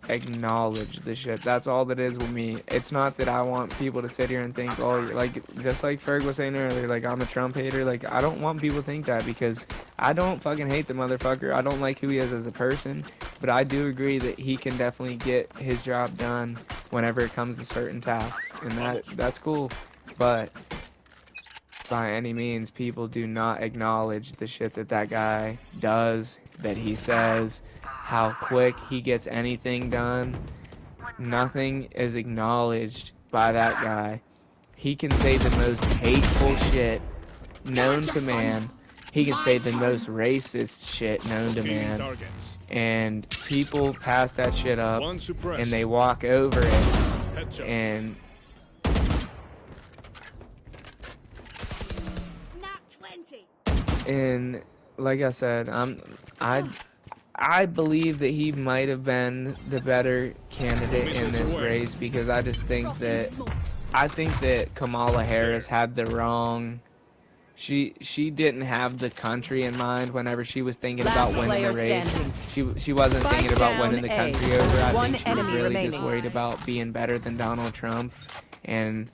acknowledge the shit. That's all that is with me. It's not that I want people to sit here and think, oh, like, just like Ferg was saying earlier, like, I'm a Trump hater. Like, I don't want people to think that, because I don't fucking hate the motherfucker. I don't like who he is as a person, but I do agree that he can definitely get his job done whenever it comes to certain tasks, and that's cool. But by any means, people do not acknowledge the shit that guy does, that he says, how quick he gets anything done. Nothing is acknowledged by that guy. He can say the most hateful shit known to man. He can say the most racist shit known to man. And people pass that shit up, and they walk over it, and... And like I said, I believe that he might have been the better candidate in this race, because I just think that Kamala Harris had the wrong. She didn't have the country in mind whenever she was thinking about winning the race. She wasn't thinking about winning the country over. I think she was really just worried about being better than Donald Trump, and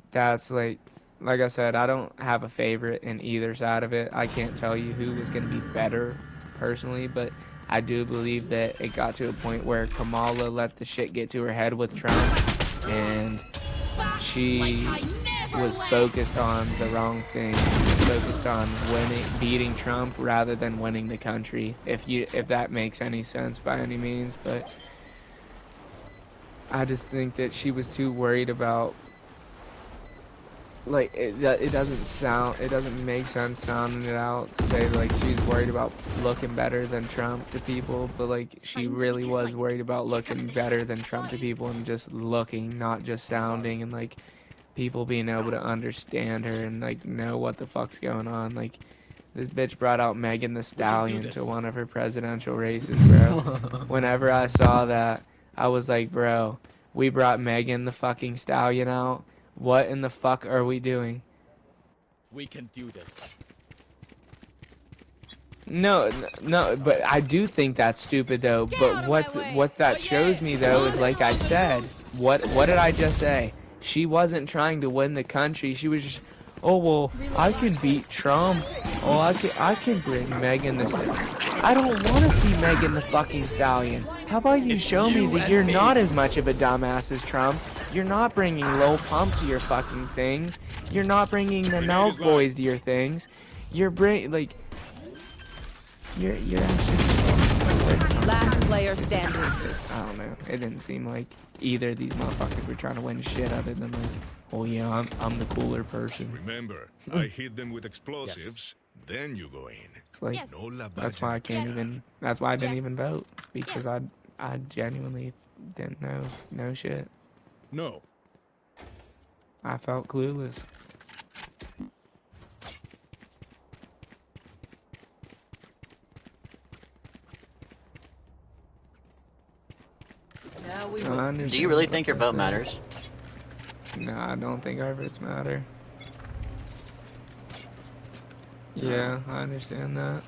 that's like I said, I don't have a favorite in either side of it. I can't tell you who was going to be better personally, but I do believe that it got to a point where Kamala let the shit get to her head with Trump, and she was focused on the wrong thing. She was focused on beating Trump rather than winning the country, if that makes any sense by any means. But I just think that she was too worried about like it doesn't make sense sounding it out to say like she's worried about looking better than Trump to people, but like she really was worried about looking better than Trump to people and just looking, not just sounding, and like people being able to understand her and like know what the fuck's going on. Like this bitch brought out Megan the Stallion to one of her presidential races, bro. Whenever I saw that, I was like, bro, we brought Megan the fucking Stallion out. What in the fuck are we doing? We can do this. No, no, but I do think that's stupid though. But what that shows me though is, like I said, what did I just say? She wasn't trying to win the country. She was just, oh well, I can beat Trump. Oh, I can bring Megan the Stallion. I don't want to see Megan the fucking Stallion. How about you show me that you're not as much of a dumbass as Trump? You're not bringing Lil Pump to your fucking things. You're not bringing the Milk Boys to your things. You're like. You're actually Last player standing. I don't know. It didn't seem like either of these motherfuckers were trying to win shit other than like, oh yeah, I'm the cooler person. Remember, I hit them with explosives, then you go in. It's like, Yes. No la that's why I can't even, that's why I didn't even vote. Because Yes. I genuinely didn't know shit. No. I felt clueless. Now we I will. understand Do you really what think your that vote says. matters? No, I don't think our votes matter. Yeah, I understand that.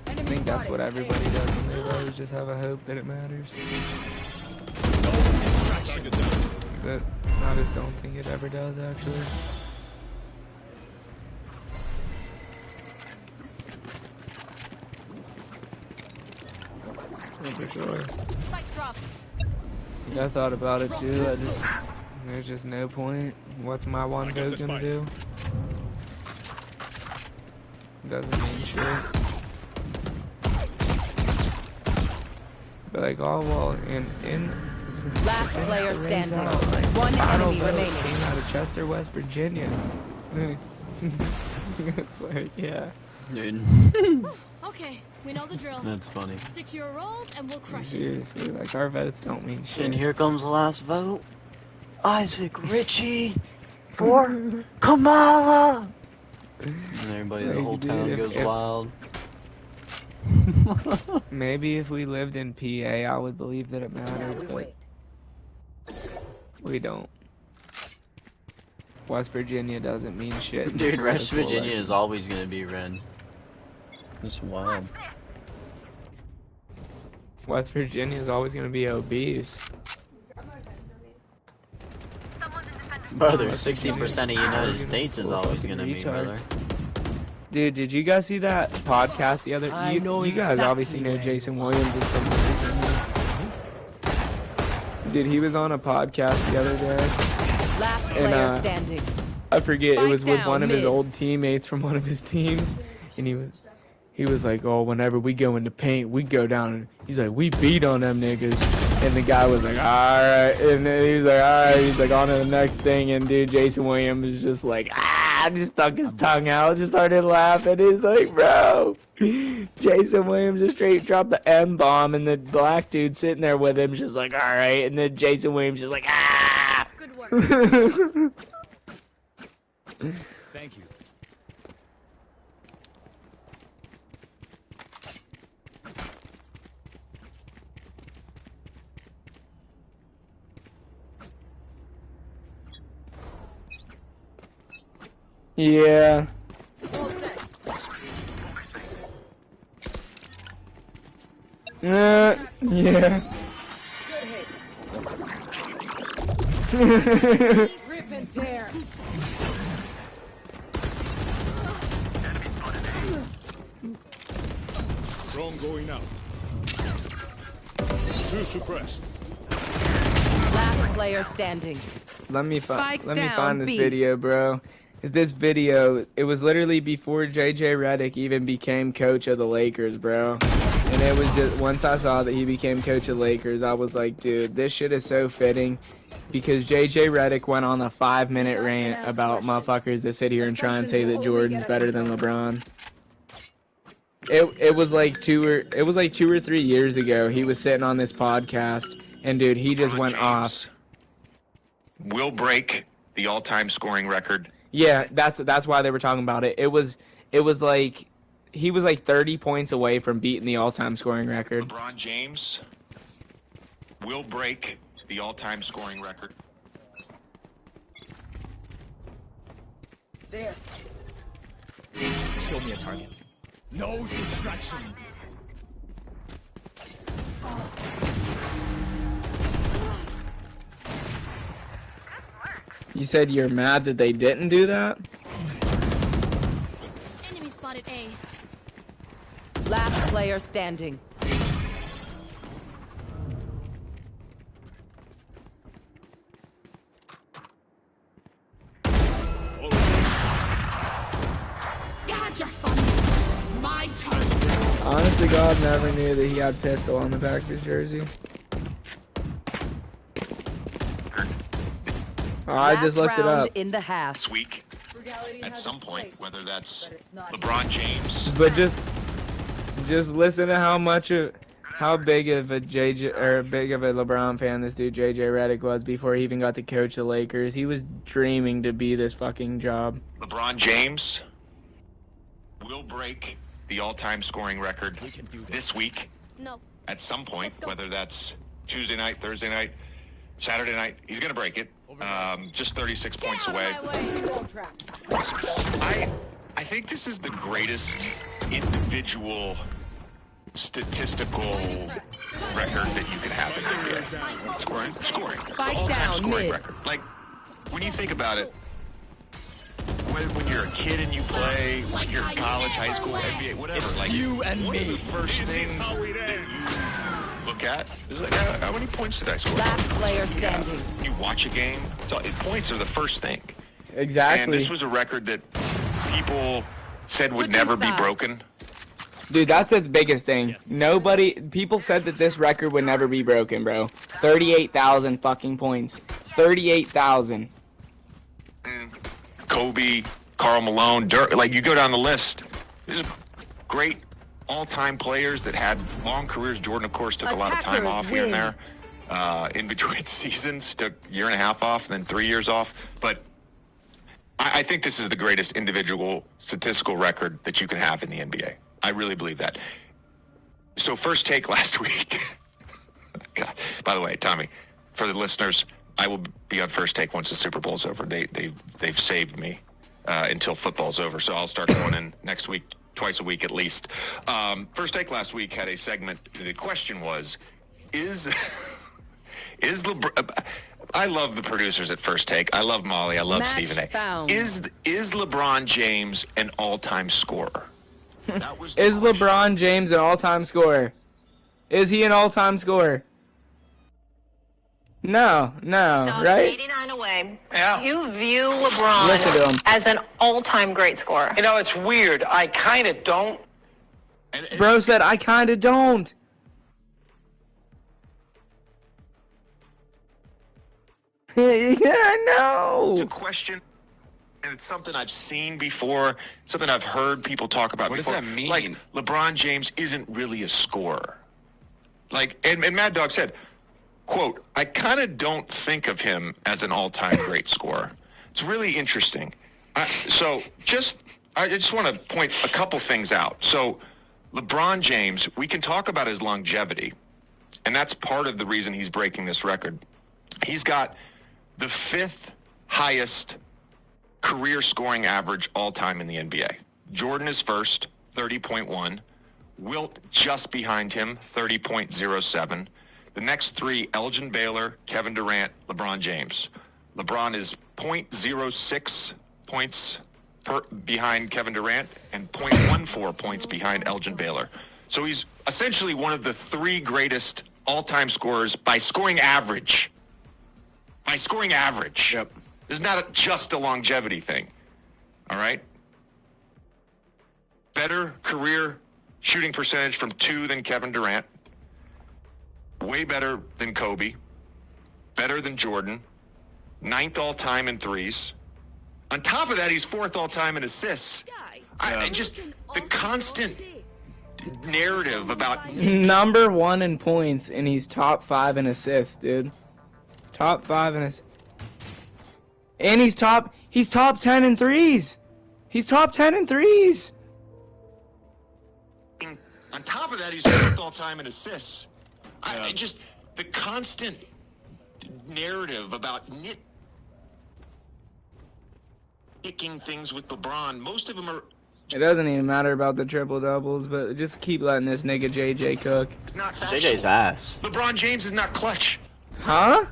I think that's what everybody does when they vote, is just have a hope that it matters. But I just don't think it ever does, actually. Yeah, for sure. Spike drop. I thought about it too. There's just no point. What's my one vote gonna do? Doesn't mean shit. But like, oh well, in Last player the race standing. out, like, One final enemy vote remaining. came out of Chester, West Virginia. It's like, yeah. Dude, Okay, we know the drill. that's funny. Stick to your roles and we'll crush it. Seriously, like our votes don't mean shit. And here comes the last vote. Isaac Ritchie for Kamala. And everybody, the Like, whole dude, town if- goes if- wild. Maybe if we lived in PA, I would believe that it mattered, but we don't. West Virginia doesn't mean shit. in Dude, West political Virginia is elections. always gonna be red. It's wild. West Virginia is always gonna be obese. Brother, 60% of United States is always gonna be, brother. Dude, did you guys see that podcast the other? I know you guys exactly obviously know where Jason Williams is from West Virginia. Dude, he was on a podcast the other day. Last And, player standing. I forget, it Spike was with down, one of his mid. old teammates from one of his teams, and he was like, oh, whenever we go into paint, we go down, and he's like, we beat on them niggas, and the guy was like, alright, and then he was like, alright, he's like, on to the next thing, and dude, Jason Williams was just like, just stuck his tongue out, just started laughing, he's like, bro, Jason Williams just straight dropped the M-bomb, and the black dude sitting there with him just like, alright, and then Jason Williams just like, Good work. Thank you. yeah. All set. Yeah. Rip and tear. Drone going out. Two suppressed. Last player standing. Let me Spike find down, this B. video, bro. This video, it was literally before JJ Redick even became coach of the Lakers, bro. And it was just, once I saw that he became coach of Lakers, I was like, dude, this shit is so fitting. Because JJ Redick went on a 5-minute rant about motherfuckers that sit here and try and say that Jordan's better than LeBron. It was like 2 or 3 years ago. He was sitting on this podcast, and dude, he just went off. Will break the all-time scoring record. Yeah, that's why they were talking about it. It was like he was like 30 points away from beating the all-time scoring record. LeBron James will break the all-time scoring record. There. Show me a target. No distraction. You said you're mad that they didn't do that? Enemy spotted A. Last player standing. Got your fun. My turn. Honest to God, never knew that he had pistol on the back of his jersey. Oh, I just looked it up. In the half. This week, at some point, whether that's LeBron James. But just listen to how big of a LeBron fan this dude JJ Redick was before he even got to coach the Lakers. He was dreaming to be this fucking job. LeBron James will break the all-time scoring record this week. No. At some point, Let's go. whether that's Tuesday night, Thursday night, Saturday night, he's going to break it. Just 36 points away. I think this is the greatest individual statistical record that you can have in the NBA. Scoring. The all-time down, scoring mid. record. Like, when you think about it, when you're a kid and you play, when you're in college, high school, NBA, whatever, like, you and one me. of the first things that you look at is like, how many points did I score? Last player Yeah. standing. You watch a game, points are the first thing. Exactly. And this was a record that people said would Switching never be sides. broken. Dude, that's the biggest thing. People said that this record would never be broken, bro. 38,000 fucking points. 38,000. Kobe, Karl Malone, Dirk, like you go down the list. These are great all-time players that had long careers. Jordan, of course, took a lot of time Attackers off here and win. there. In between seasons, took a year and a half off and then 3 years off. But I think this is the greatest individual statistical record that you can have in the NBA. I really believe that. So first take last week. God. By the way, Tommy, for the listeners, I will be on first take once the Super Bowl's over. They've saved me until football's over, so I'll start going in next week, twice a week at least. First take last week had a segment. The question was, is LeBron? I love the producers at First Take. I love Molly. I love Match Stephen A. found. Is LeBron James an all-time scorer? That was the Is question. LeBron James an all-time scorer? Is he an all-time scorer? No, right? 89 away. Yeah. You view Listen to him. LeBron as an all-time great scorer. You know, it's weird. I kind of don't. And Bro said, I kinda don't. Yeah, I know. It's a question, and it's something I've seen before, something I've heard people talk about What does before. that mean? Like, LeBron James isn't really a scorer. Like, and Mad Dog said, quote, I kind of don't think of him as an all-time great scorer. It's really interesting. I just want to point a couple things out. So, LeBron James, we can talk about his longevity, and that's part of the reason he's breaking this record. He's got the 5th highest career scoring average all time in the NBA. Jordan is first, 30.1. Wilt just behind him, 30.07. The next three, Elgin Baylor, Kevin Durant, LeBron James. LeBron is 0.06 points behind Kevin Durant and 0.14 points behind Elgin Baylor. So he's essentially one of the 3 greatest all-time scorers by scoring average. By scoring average. Yep. It's not just a longevity thing. All right? Better career shooting percentage from 2 than Kevin Durant, way better than Kobe, better than Jordan, 9th all-time in threes. On top of that, he's 4th all-time in assists. I just, the constant narrative about... Number 1 in points, and he's top 5 in assists, dude. Top 5 in assists. And he's top 10 in threes. He's top 10 in threes. On top of that, he's 4th all-time in assists. I just, the constant narrative about nitpicking things with LeBron, most of them are... It doesn't even matter about the triple doubles, but just keep letting this nigga JJ cook. It's not factual. JJ's ass. LeBron James is not clutch. Huh?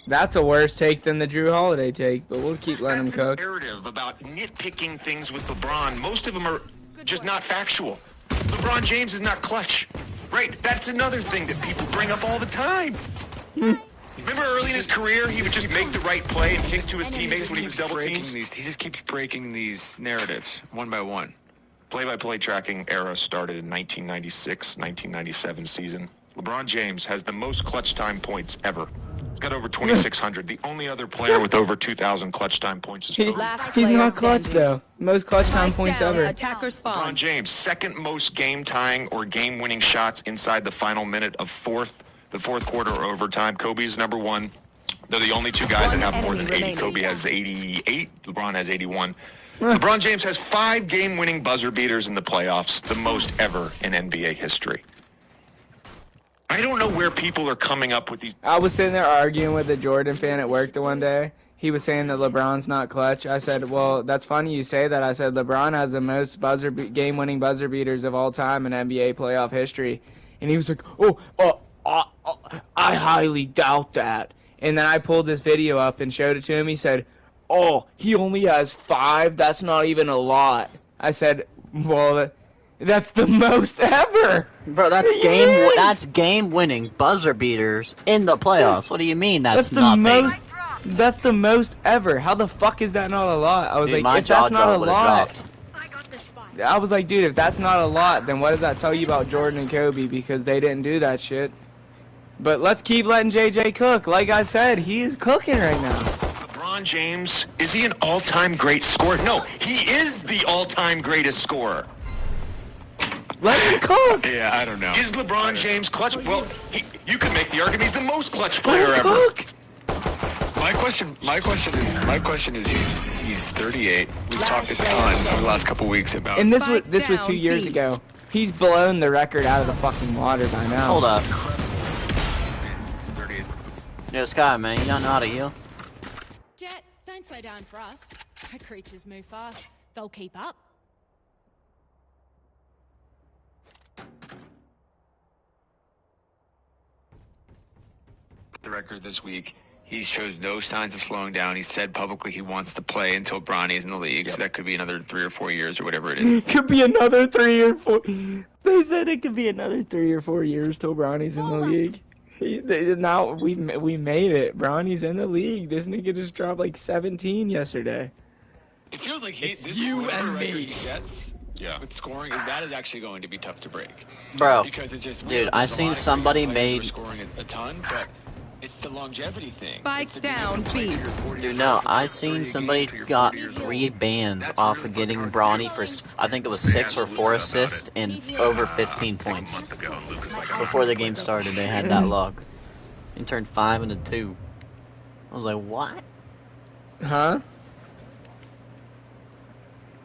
That's a worse take than the Drew Holiday take, but we'll keep letting him cook. Narrative about nitpicking things with LeBron, most of them are just not factual. LeBron James is not clutch. Right, that's another thing that people bring up all the time. Remember early in his career, he would just make the right play and kick to his teammates when he was double teamed? He just keeps breaking these narratives, one by one. Play-by-play tracking era started in 1996-1997 season. LeBron James has the most clutch time points ever. He's got over 2,600. The only other player with over 2,000 clutch time points is Kobe. He's not clutch, though. Most clutch time points ever. Attacker spawn. LeBron James, second most game-tying or game-winning shots inside the final minute of the fourth quarter or overtime. Kobe's number 1. They're the only 2 guys that have more than 80. Kobe has 88. LeBron has 81. LeBron James has 5 game-winning buzzer beaters in the playoffs, the most ever in NBA history. I don't know where people are coming up with these. I was sitting there arguing with a Jordan fan at work the one day. He was saying that LeBron's not clutch. I said, well, that's funny you say that. I said, LeBron has the most game-winning buzzer beaters of all time in NBA playoff history. And he was like, I highly doubt that. And then I pulled this video up and showed it to him. He said, oh, he only has 5? That's not even a lot. I said, well, that's the most ever. Bro, that's game winning buzzer beaters in the playoffs. What do you mean that's nothing? That's the most ever. How the fuck is that not a lot? I was Dude, like, if that's not a lot. I was like, dude, if that's not a lot, then what does that tell you about Jordan and Kobe? Because they didn't do that shit. But let's keep letting JJ cook. Like I said, he is cooking right now. LeBron James, is he an all-time great scorer? No, he is the all-time greatest scorer. Let him cook. Yeah, I don't know. Is LeBron James clutch? Well, you could make the argument he's the most clutch player ever. Cook. My question is he's 38. We've talked a ton over the last couple weeks about. And this was 2 years ago. He's blown the record out of the fucking water by now. Hold up. Since 38. Yo, Sky, man, you don't know how to heal? Jet, don't slow down for us. Our creatures move fast. They'll keep up. The record this week. He shows no signs of slowing down. He said publicly he wants to play until Bronny's in the league, so that could be another 3 or 4 years or whatever it is. It could be another 3 or 4. They said it could be another 3 or 4 years till Bronny's in the league. Now we made it. Bronny's in the league. This nigga just dropped like 17 yesterday. It feels like It's you and me. He sets with scoring that is actually going to be tough to break. Bro, Because it's just dude, I seen somebody made. Scoring a ton, but it's the longevity thing. Spike down B. Dude, no, I seen somebody got 3 bans off of getting Bronny for, I think it was 6 or 4 assists and over 15 points. Before the game started, they had that log. He turned 5 into 2. I was like, what? Huh?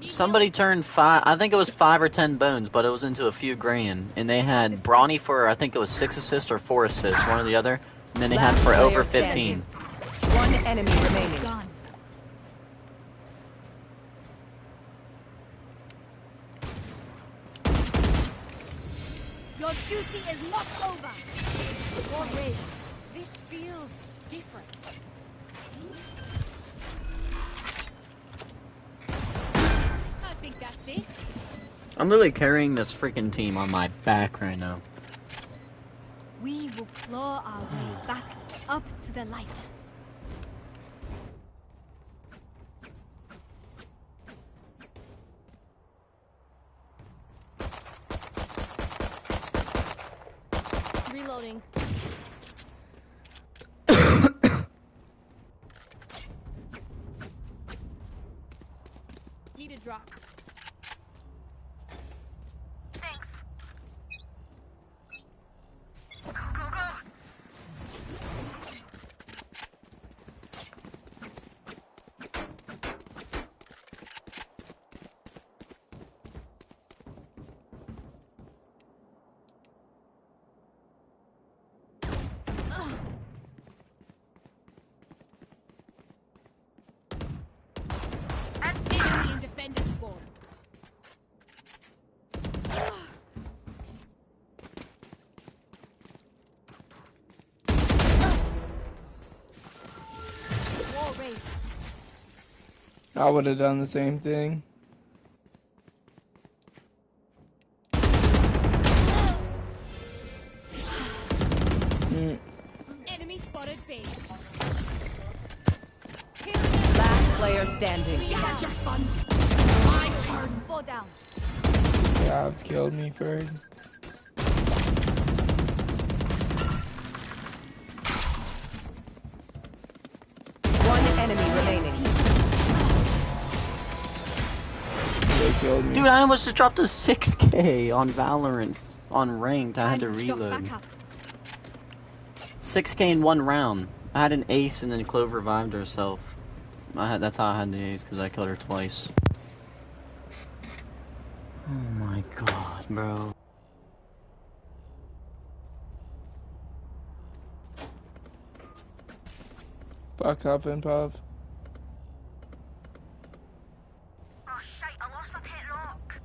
Somebody turned 5, I think it was 5 or 10 bones, but it was into a few grand. And they had Bronny for, I think it was 6 assists or 4 assists, one or the other. And then they had for over 15. One enemy remaining. Gone. Your duty is not over. Already. This feels different. I think that's it. I'm really carrying this freaking team on my back right now. We will claw our way back up to the light. Reloading. Need a drop. Thanks. Go, go, go. Enemy in defender spawn. Wall raised. I would have done the same thing. Enemy spotted B. Last player standing. We had your fun. My turn. Fall down. Jobs killed me, Ferg. One enemy remaining. They killed me. Dude, I almost just dropped a 6K on Valorant on ranked. I had to reload. 6K in one round. I had an ace and then Clove revived herself. That's how I had the ace, because I killed her twice. Oh my god, bro. Fuck up and puff. Oh shit, I lost my pet rock.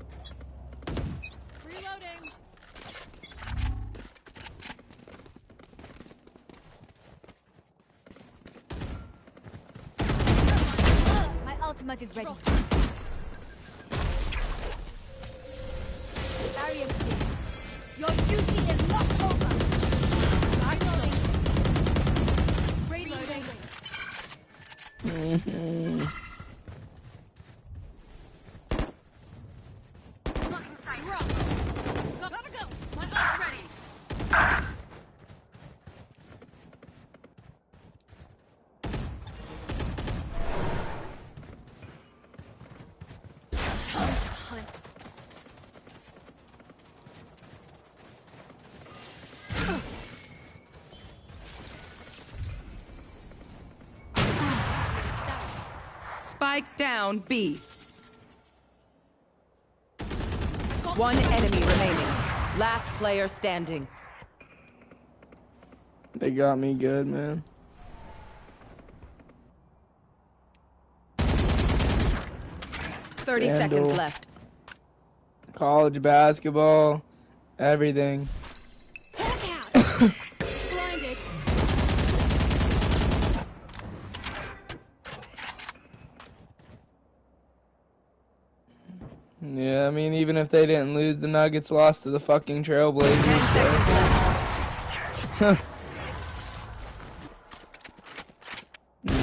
Reloading. My ultimate is ready. Barrier clear. Your duty is not over. Reloading. Reloading. Look inside. Run. Gotta go. My ult's ready. Time to hunt. Spike down B. One enemy remaining. Last player standing. They got me good, man. 30 Scandal. seconds left. College basketball, everything. Blinded. Yeah, I mean, even if they didn't lose, the Nuggets lost to the fucking 10 Trailblazers. seconds left.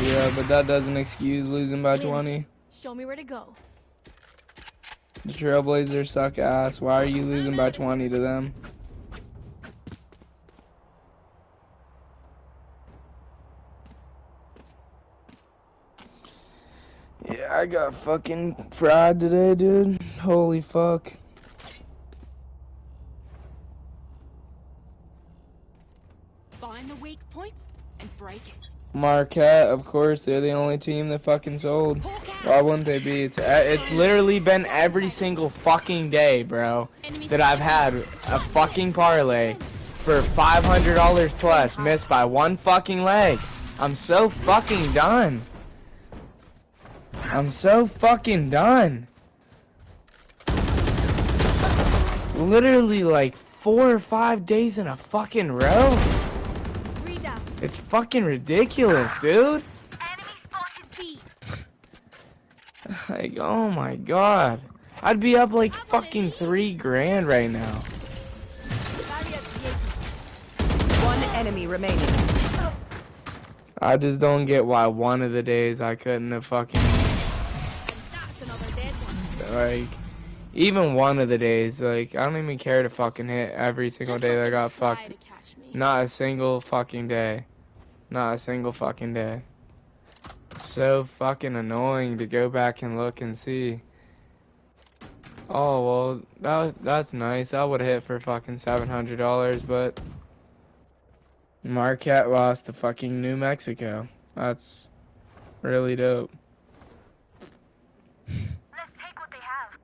Yeah, but that doesn't excuse losing by Win. 20. Show me where to go. The Trailblazers suck ass. Why are you losing by 20 to them? Yeah, I got fucking fried today, dude. Holy fuck. Find the weak point and break it. Marquette, of course, they're the only team that fucking sold. Why wouldn't they be? It's literally been every single fucking day, bro, that I've had a fucking parlay for $500 plus missed by one fucking leg. I'm so fucking done. I'm so fucking done. Literally like 4 or 5 days in a fucking row. It's fucking ridiculous, dude. Enemy spotted B. Like, oh my god. I'd be up like fucking $3 grand right now. One enemy remaining. I just don't get why one of the days I couldn't have fucking, And that's another dead one. like, Even one of the days, like, I don't even care to fucking hit every single day that I got fucked. Not a single fucking day. Not a single fucking day. So fucking annoying to go back and look and see. Oh, well, that's nice. I would have hit for fucking $700, but Marquette lost to fucking New Mexico. That's really dope. Let's take what they have.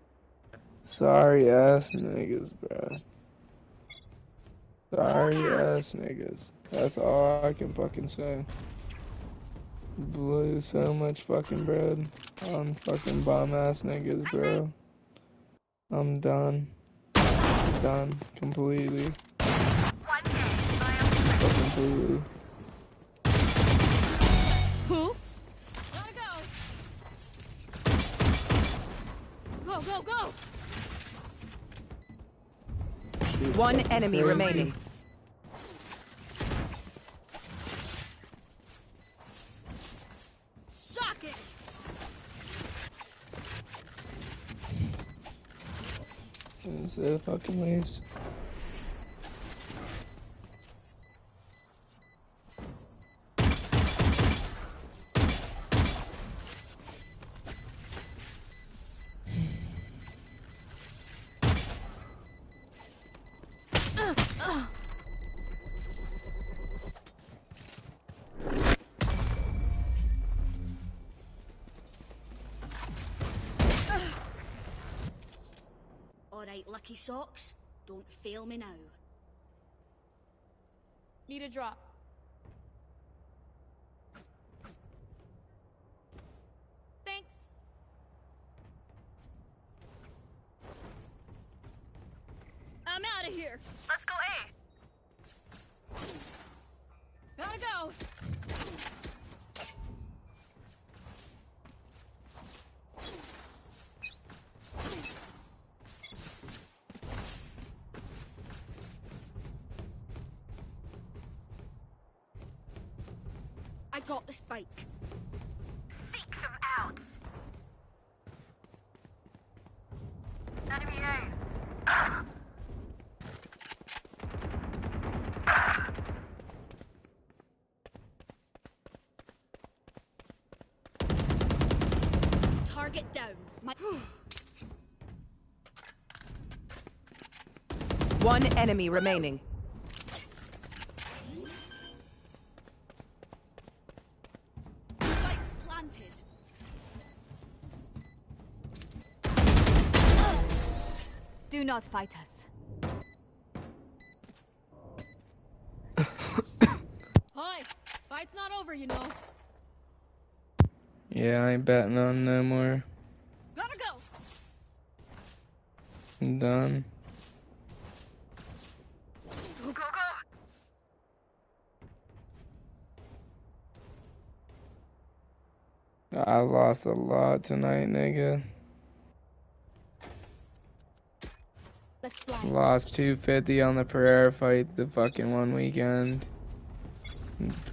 Sorry ass niggas, bro. Sorry ass niggas. That's all I can fucking say. Blew so much fucking bread on fucking bomb ass niggas, bro. I'm done. Done. Completely. Completely. Oops. Gotta go. Go, go, go. One enemy remaining. Shocking. Is it a fucking waste? Alright, lucky socks. Don't fail me now. Need a drop. Thanks. I'm out of here. Let's go A. Gotta go. I got the spike. Seek them out. Enemy A. Target down. One enemy remaining. Spike planted. Do not fight us. Hi. Fight's not over, you know. Yeah, I ain't betting on no more. Gotta go. I'm done. Go, go, go. I lost a lot tonight, nigga. Let's fly. Lost 250 on the Pereira fight the fucking one weekend.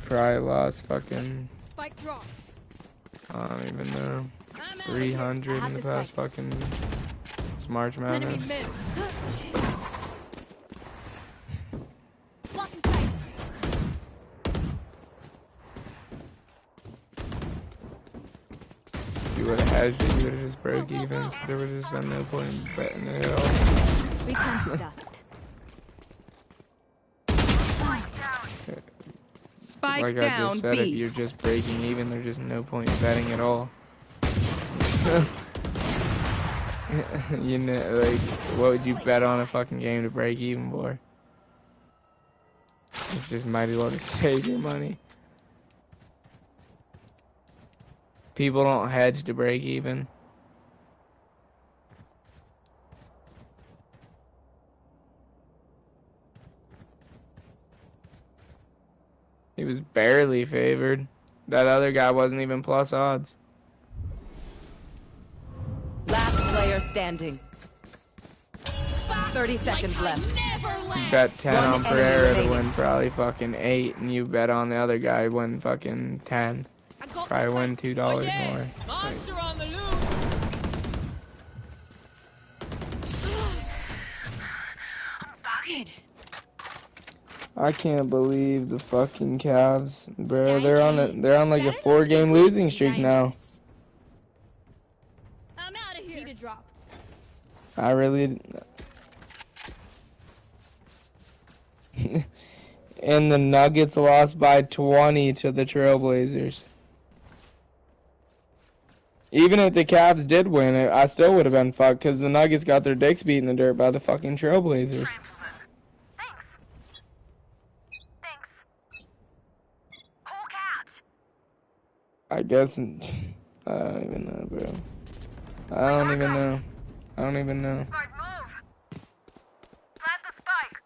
Probably lost fucking, Spike drop. I don't even know, I'm out of 300 here. I in have the the past spike. fucking March Enemy Madness. mid. Blocking sight. If you would have hedged it, you would have just broke even, so there would have just been no point in betting it at all. Return to dust. Spike Like I down just said, if B. you're just breaking even, there's just no point in betting at all. You know, like, what would you bet on a fucking game to break even for? You just might as well just save your money. People don't hedge to break even. He was barely favored. That other guy wasn't even plus odds. Last player standing. 30 seconds left. You bet 10 One on enemy Pereira to remaining. win probably fucking 8, and you bet on the other guy win fucking 10. Probably win $2 more. Monster on the loose. I can't believe the fucking Cavs, bro. They're on like a 4-game losing streak now. I'm out of here. Need a drop. I really. And the Nuggets lost by 20 to the Trailblazers. Even if the Cavs did win it, I still would have been fucked because the Nuggets got their dicks beat in the dirt by the fucking Trailblazers. I guess. I don't even know, bro. I don't even know. I don't even know. Smart move. Plant the spike.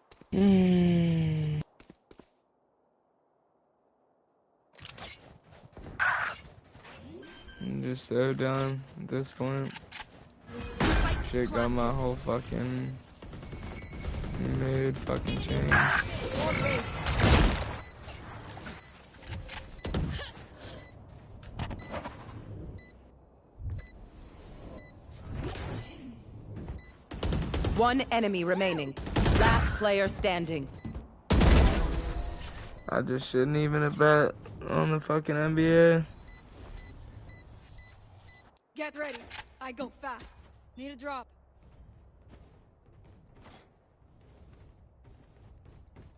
I'm just so done at this point. Shit got my whole fucking mood fucking changed. One enemy remaining. Last player standing. I just shouldn't even have bet on the fucking NBA. Get ready. I go fast. Need a drop.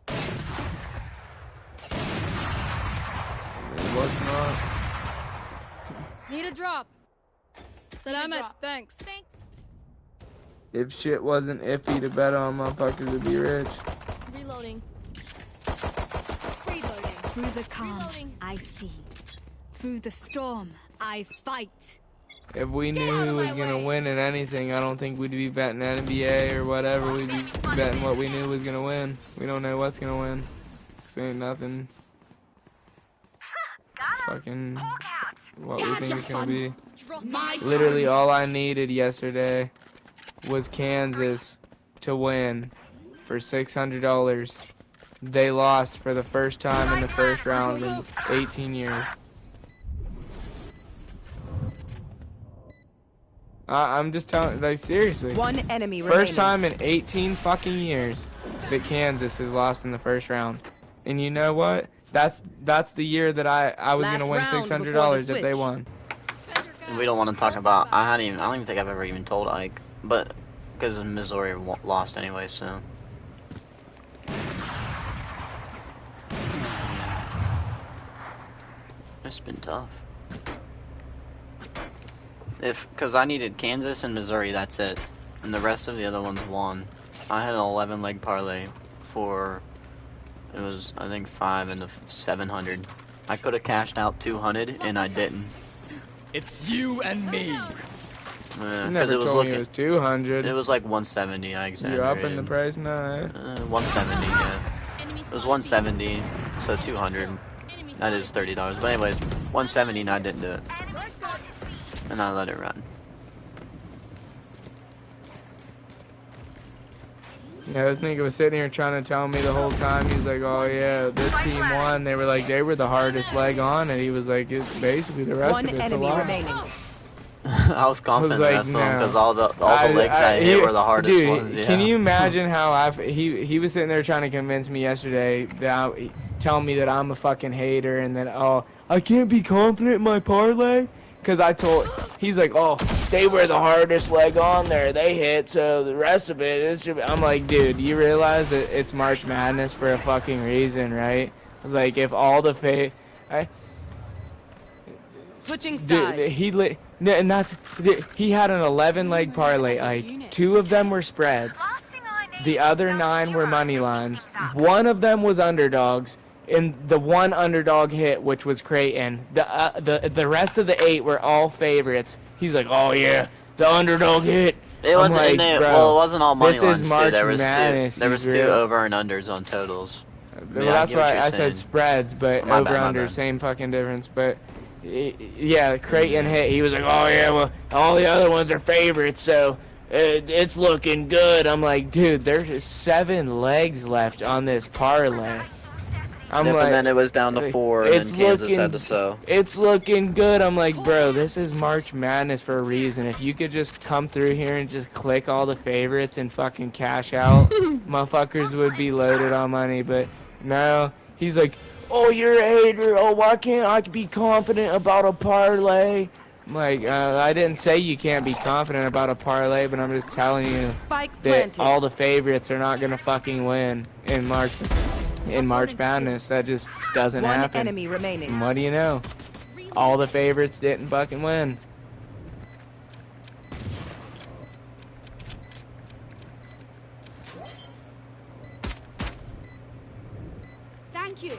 It was not. Need a drop. Salamat. Thanks. Thanks. If shit wasn't iffy to bet on, motherfuckers would be rich. Reloading. Reloading. Through the calm, I see. Through the storm, I fight. If we knew who was gonna win in anything, I don't think we'd be betting NBA or whatever. We'd be betting what we knew was gonna win. We don't know what's gonna win. This ain't nothing. Fucking what we think it's gonna be. Literally all I needed yesterday was Kansas to win for $600. They lost for the first time in the first round in 18 years. I'm just telling, like, seriously. One enemy remaining. First time in 18 fucking years that Kansas has lost in the first round. And you know what? That's the year that I was gonna win $600 if they won. We don't want to talk about. I don't even think I've ever even told Ike, but because Missouri lost anyway, so. It's been tough. Because I needed Kansas and Missouri, that's it. And the rest of the other ones won. I had an 11-leg parlay for, it was, I think, 5 and 700. I could have cashed out 200, and I didn't. It's you and me. Because it was looking. It was 200. It was like 170, I exaggerated. You're up in the price now, 170, yeah. It was 170, so 200. That is $30. But anyways, 170 and I didn't do it. And I let it run. Yeah, this nigga was sitting here trying to tell me the whole time. He's like, oh yeah, this team won. They were like, they were the hardest leg on. And he was like, it's basically the rest of it's a lot. I was confident the rest of them because all the legs I hit were the hardest dude, ones. Yeah. Can you imagine how he was sitting there trying to convince me yesterday that telling me that I'm a fucking hater and that I can't be confident in my parlay because he's like, oh, they were the hardest leg on there, they hit, so the rest of it is. I'm like, dude, you realize that it's March Madness for a fucking reason, right? Like if all the switching sides. Dude, he had an 11-leg parlay. Like 2 of them were spreads, the other 9 were money lines. 1 of them was underdogs, and the 1 underdog hit, which was Creighton. The rest of the 8 were all favorites. He's like, oh yeah, the underdog hit. It wasn't like, well, it wasn't all money lines too. There was Madness, there was 2 over and unders on totals. Well, that's why I said spreads, but over under, same fucking difference. But yeah, Creighton hit. He was like, oh yeah, well, all the other ones are favorites, so it's looking good. I'm like, dude, there's just 7 legs left on this parlay. I'm like, and then it was down to 4, and then Kansas had to sew. It's looking good. I'm like, bro, this is March Madness for a reason. If you could just come through here and just click all the favorites and fucking cash out, motherfuckers would be loaded on money. But No, he's like, oh, you're a hater. Oh, why can't I be confident about a parlay? I'm like, I didn't say you can't be confident about a parlay, but I'm just telling you Spike that planted. all the favorites are not gonna fucking win in March Madness. That just doesn't One happen. enemy remaining. And what do you know? All the favorites didn't fucking win. Thank you.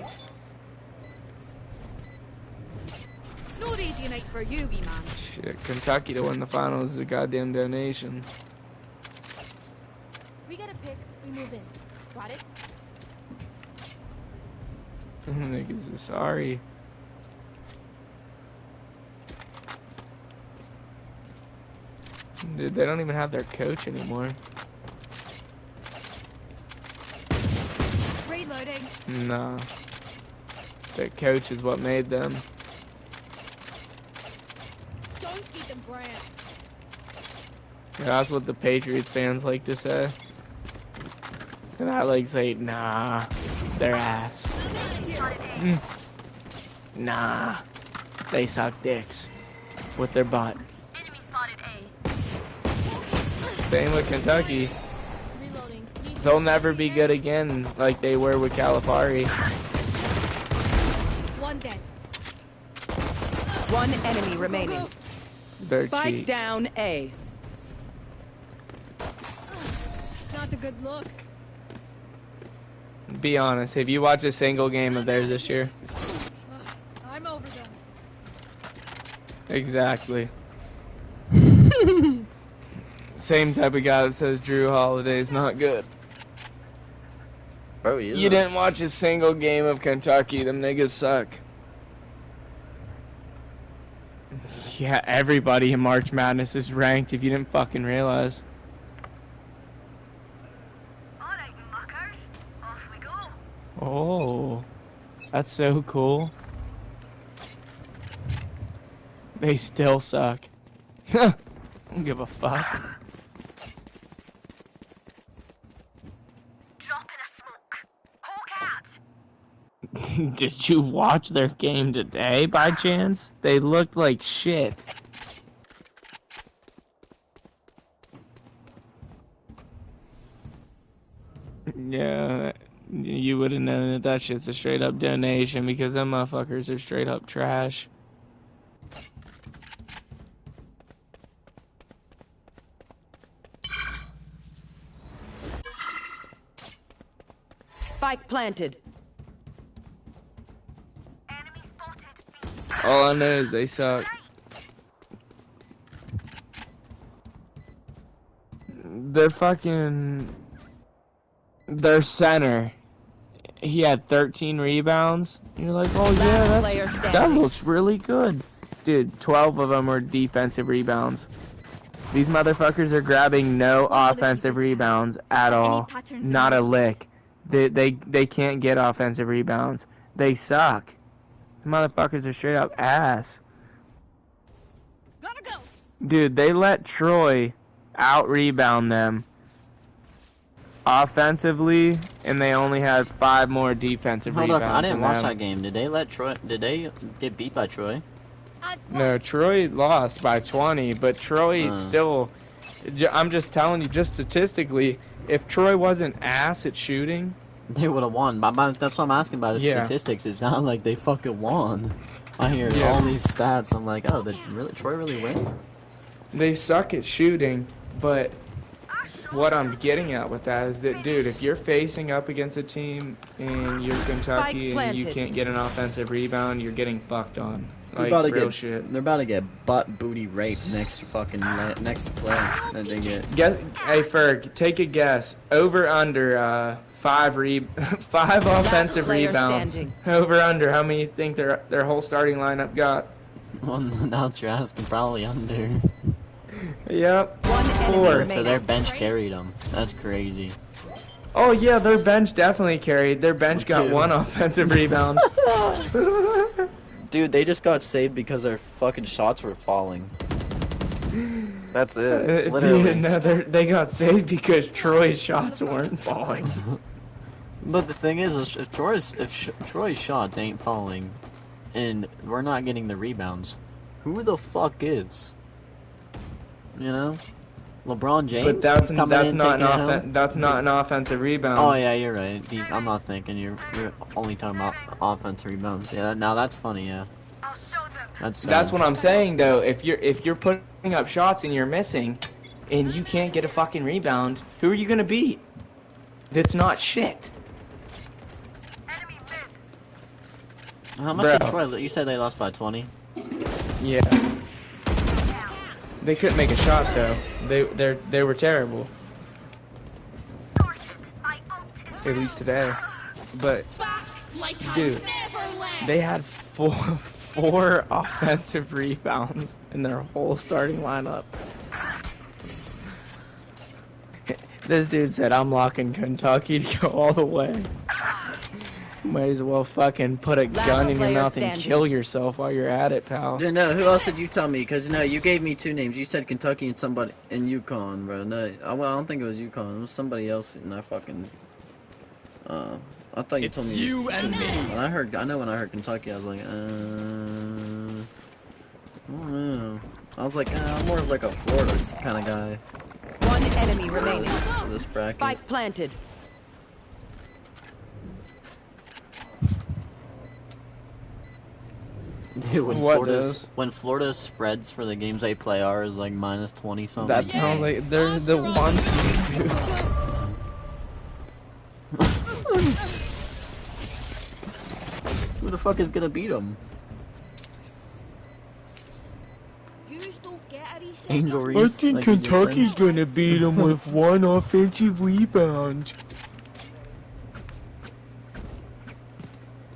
No Radianite for you, wee man. Shit, Kentucky to win the finals is a goddamn donation. We get a pick, we move in. Got it? Niggas is sorry. Dude, they don't even have their coach anymore. Reloading. Nah. Their coach is what made them. Don't give them ground. Yeah, that's what the Patriots fans like to say. And I like say, nah, they're ass. Nah, they suck dicks with their butt. Enemy spotted A. Same with Kentucky. Reloading. They'll never be good again like they were with Calipari. One dead. One enemy remaining. Their Spike cheeks. down A. Not a good look. Be honest, have you watched a single game of theirs this year? I'm over them. Exactly. Same type of guy that says Drew Holiday's not good. Bro, he is. You didn't watch a single game of Kentucky. Them niggas suck. Yeah, everybody in March Madness is ranked if you didn't fucking realize. Alright, muckers. Off we go. Oh, that's so cool. They still suck. I don't give a fuck. Dropping a smoke. Hawk out. Did you watch their game today by chance? They looked like shit. Yeah, you would have known that that shit's a straight up donation because them motherfuckers are straight up trash. Spike planted. Enemy spotted. All I know is they suck. They're fucking... Their center, he had 13 rebounds. You're like, oh yeah, that looks really good. Dude, 12 of them were defensive rebounds. These motherfuckers are grabbing no offensive rebounds at all. Not a lick. They can't get offensive rebounds. They suck. Motherfuckers are straight up ass. Gotta go. Dude, they let Troy out rebound them offensively, and they only had 5 more defensive rebounds. Hold up, I didn't watch that game. Did they let Troy? Did they get beat by Troy? No, Troy lost by 20, but Troy still... I'm just telling you, just statistically, if Troy wasn't ass at shooting... They would have won. That's what I'm asking about the statistics. It's not like they fucking won. I hear all these stats, I'm like, oh, did Troy really win? They suck at shooting, but what I'm getting at with that is that, dude, if you're facing up against a team and you're Kentucky and you can't get an offensive rebound, you're getting fucked on. Like, real shit. They're about to get butt booty raped next fucking next play that they get. Hey Ferg, take a guess. Over under 5 offensive rebounds. Standing. Over under, how many you think their whole starting lineup got? Well, now that you're asking, probably under. Yep. 4. So their bench carried them. That's crazy. Oh yeah, their bench definitely carried. Their bench got 1 offensive rebound. Dude, they just got saved because their fucking shots were falling. That's it. Literally. No, they got saved because Troy's shots weren't falling. But the thing is, if Troy's shots ain't falling, and we're not getting the rebounds, who the fuck is? You know, LeBron James. But that's He's coming in, not taking it home. that's not an offensive rebound. Oh yeah, you're right. I'm not thinking. You're only talking about offensive rebounds. Yeah, now that's funny. Yeah, That's what I'm saying though. If you're putting up shots and you're missing, and you can't get a fucking rebound, who are you gonna beat? That's not shit. How much did Troy? You said they lost by 20. Yeah. They couldn't make a shot though. They were terrible. At least today. But dude, they had four offensive rebounds in their whole starting lineup. This dude said, "I'm locking Kentucky to go all the way." Might as well fucking put a gun in your mouth and kill yourself while you're at it, pal. Yeah, no, who else did you tell me? Because, no, you gave me two names. You said Kentucky and somebody in UConn, bro. No, I don't think it was UConn. It was somebody else, and I fucking... I thought you told me... you and me. I know when I heard Kentucky, I was like, I don't know. I was like, I'm more of like a Florida kind of guy. One enemy remaining. This bracket. Spike planted. Dude, when Florida spreads for the games they play are is like minus 20 something. That sounds like they're the ones. Who the fuck is gonna beat them? Angel Reese. I think Kentucky's gonna beat them with one offensive rebound.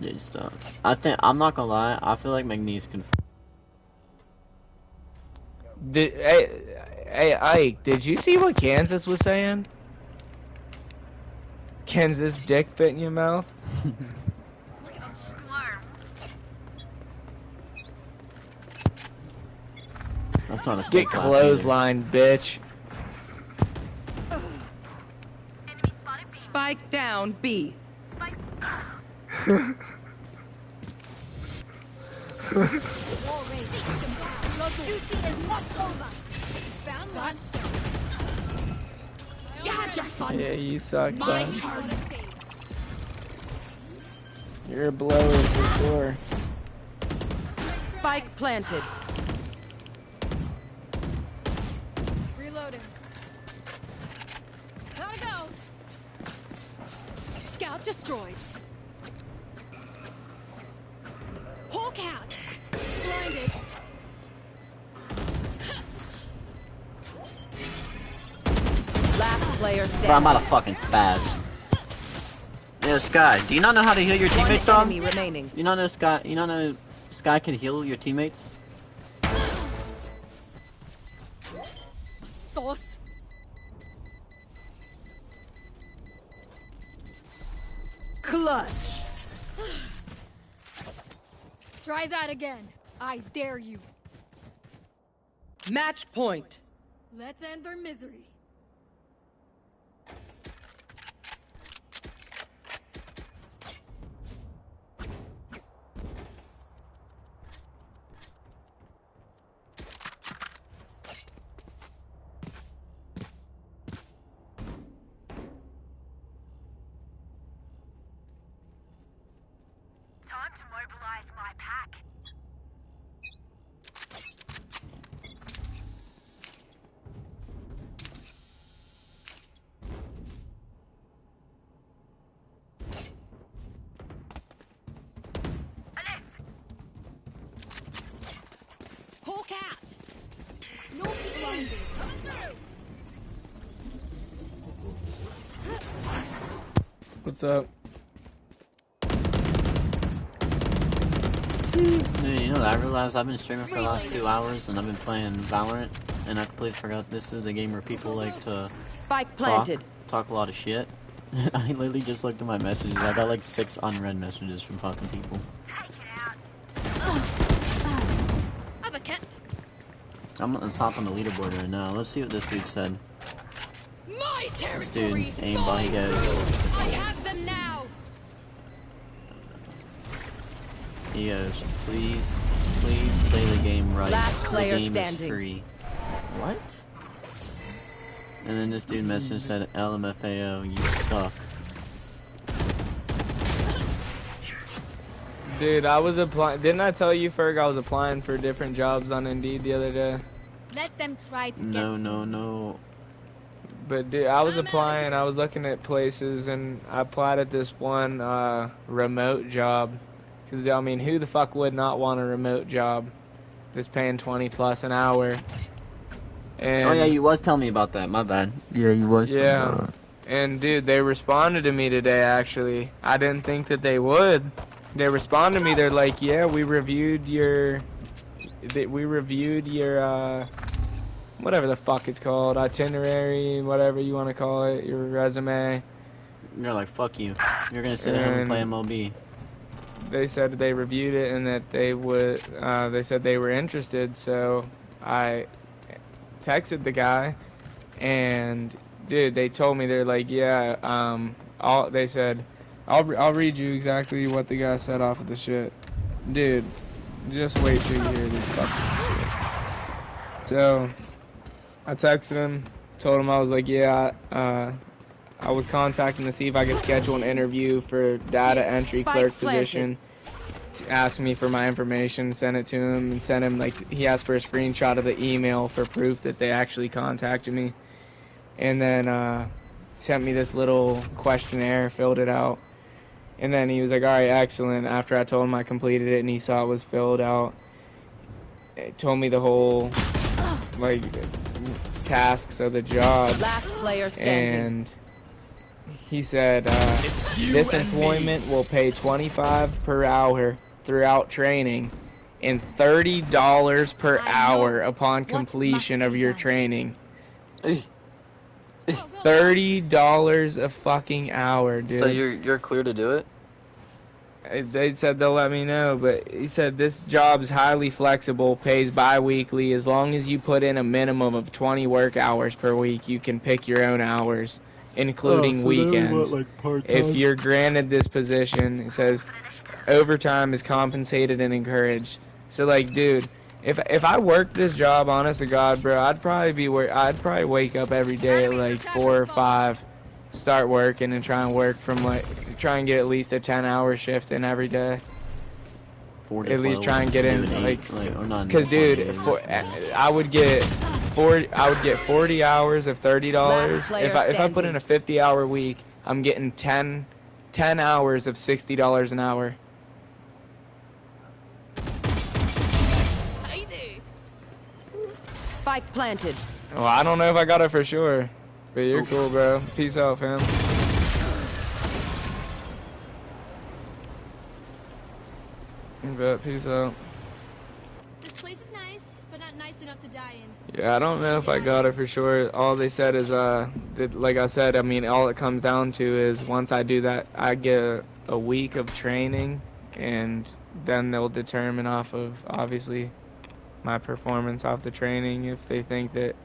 Yeah, stop. I'm not gonna lie. I feel like McNeese can. Hey, Ike, did you see what Kansas was saying? Kansas dick fit in your mouth? That's not a Get clothesline, bitch. Spike down, B. Yeah, you suck, bud. You're a blower for sure. Spike planted. Reloading. Gotta go. Scout destroyed. Hawk out. Blinded. Last player standing. Bro, I'm about to fucking spaz. Yo, Sky, do you not know how to heal your teammates, dog? Remaining. You not know Sky? You not know Sky can heal your teammates? Bastos. Clutch. Try that again. I dare you. Match point. Let's end their misery. Time to mobilize my pack. Hawk out. No blinded. What's up? Dude, you know that I realized I've been streaming for the last 2 hours and I've been playing Valorant and I completely forgot this is the game where people like to Spike planted. talk a lot of shit. I literally just looked at my messages. I got like 6 unread messages from fucking people. I'm on the top on the leaderboard right now. Let's see what this dude said. My This territory. dude, aimbot, he goes. I have them now. He goes, please play the game right. Last The player game is standing. free. What? And then this dude messaged and said, LMFAO, you suck. Dude, I was applying. Didn't I tell you, Ferg, I was applying for different jobs on Indeed the other day? Let them try to No. But dude, I was applying. I was looking at places, and I applied at this one remote job. Cause I mean, who the fuck would not want a remote job that's paying 20 plus an hour? And oh yeah, you was telling me about that. My bad. Yeah, you was. yeah. And dude, they responded to me today. Actually, I didn't think that they would. They responded to me. They're like, "Yeah, we reviewed your, whatever the fuck it's called, itinerary, whatever you want to call it, your resume." You're like, fuck you. You're gonna sit at home and play MLB. They said they reviewed it and that they would. They said they were interested. So I texted the guy, and dude, they told me, they're like, yeah, they said, I'll read you exactly what the guy said off of the shit. Dude, just wait till you hear this fucking shit. So I texted him, told him I was like, yeah, I was contacting to see if I could schedule an interview for data entry clerk position. Asked me for my information, sent it to him, and sent him, like, he asked for a screenshot of the email for proof that they actually contacted me. And then sent me this little questionnaire, filled it out. And then he was like, alright, excellent. After I told him I completed it and he saw it was filled out, it told me the whole, like, tasks of the job. Last player standing. And he said, this employment will pay $25 per hour throughout training and $30 per hour upon completion of your training. $30 a fucking hour, dude. So you're clear to do it? They said they'll let me know, but he said this job's highly flexible, pays bi-weekly. As long as you put in a minimum of 20 work hours per week, you can pick your own hours, including weekends. If you're granted this position, it says overtime is compensated and encouraged. So, like, dude, if I worked this job, honest to God, bro, I'd probably wake up every day at like 4 or 5, start working and try and get at least a 10-hour shift in every day. At least try and get in, because dude, I would get 40 hours of $30. If I put in a 50-hour week, I'm getting 10 hours of $60 an hour. Spike planted. Well, I don't know if I got it for sure, but you're cool, bro. Peace out, fam. But peace out. This place is nice, but not nice enough to die in. Yeah, I don't know if I got it for sure. All they said is, like I said, I mean, all it comes down to is once I do that, I get a week of training, and then they'll determine off of, obviously, my performance off the training, if they think that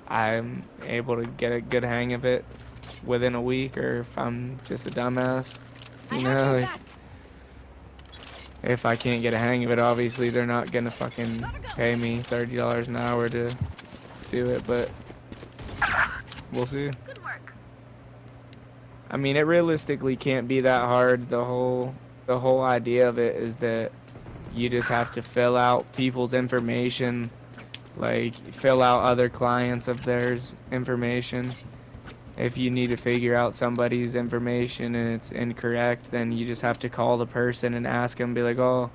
I'm able to get a good hang of it within a week, or if I'm just a dumbass. You know, like, if I can't get a hang of it, obviously they're not gonna fucking pay me $30 an hour to do it, but we'll see. Good work. I mean, it realistically can't be that hard. The whole idea of it is that you just have to fill out people's information, like fill out other clients of theirs information. If you need to figure out somebody's information and it's incorrect, then you just have to call the person and ask them, be like, oh,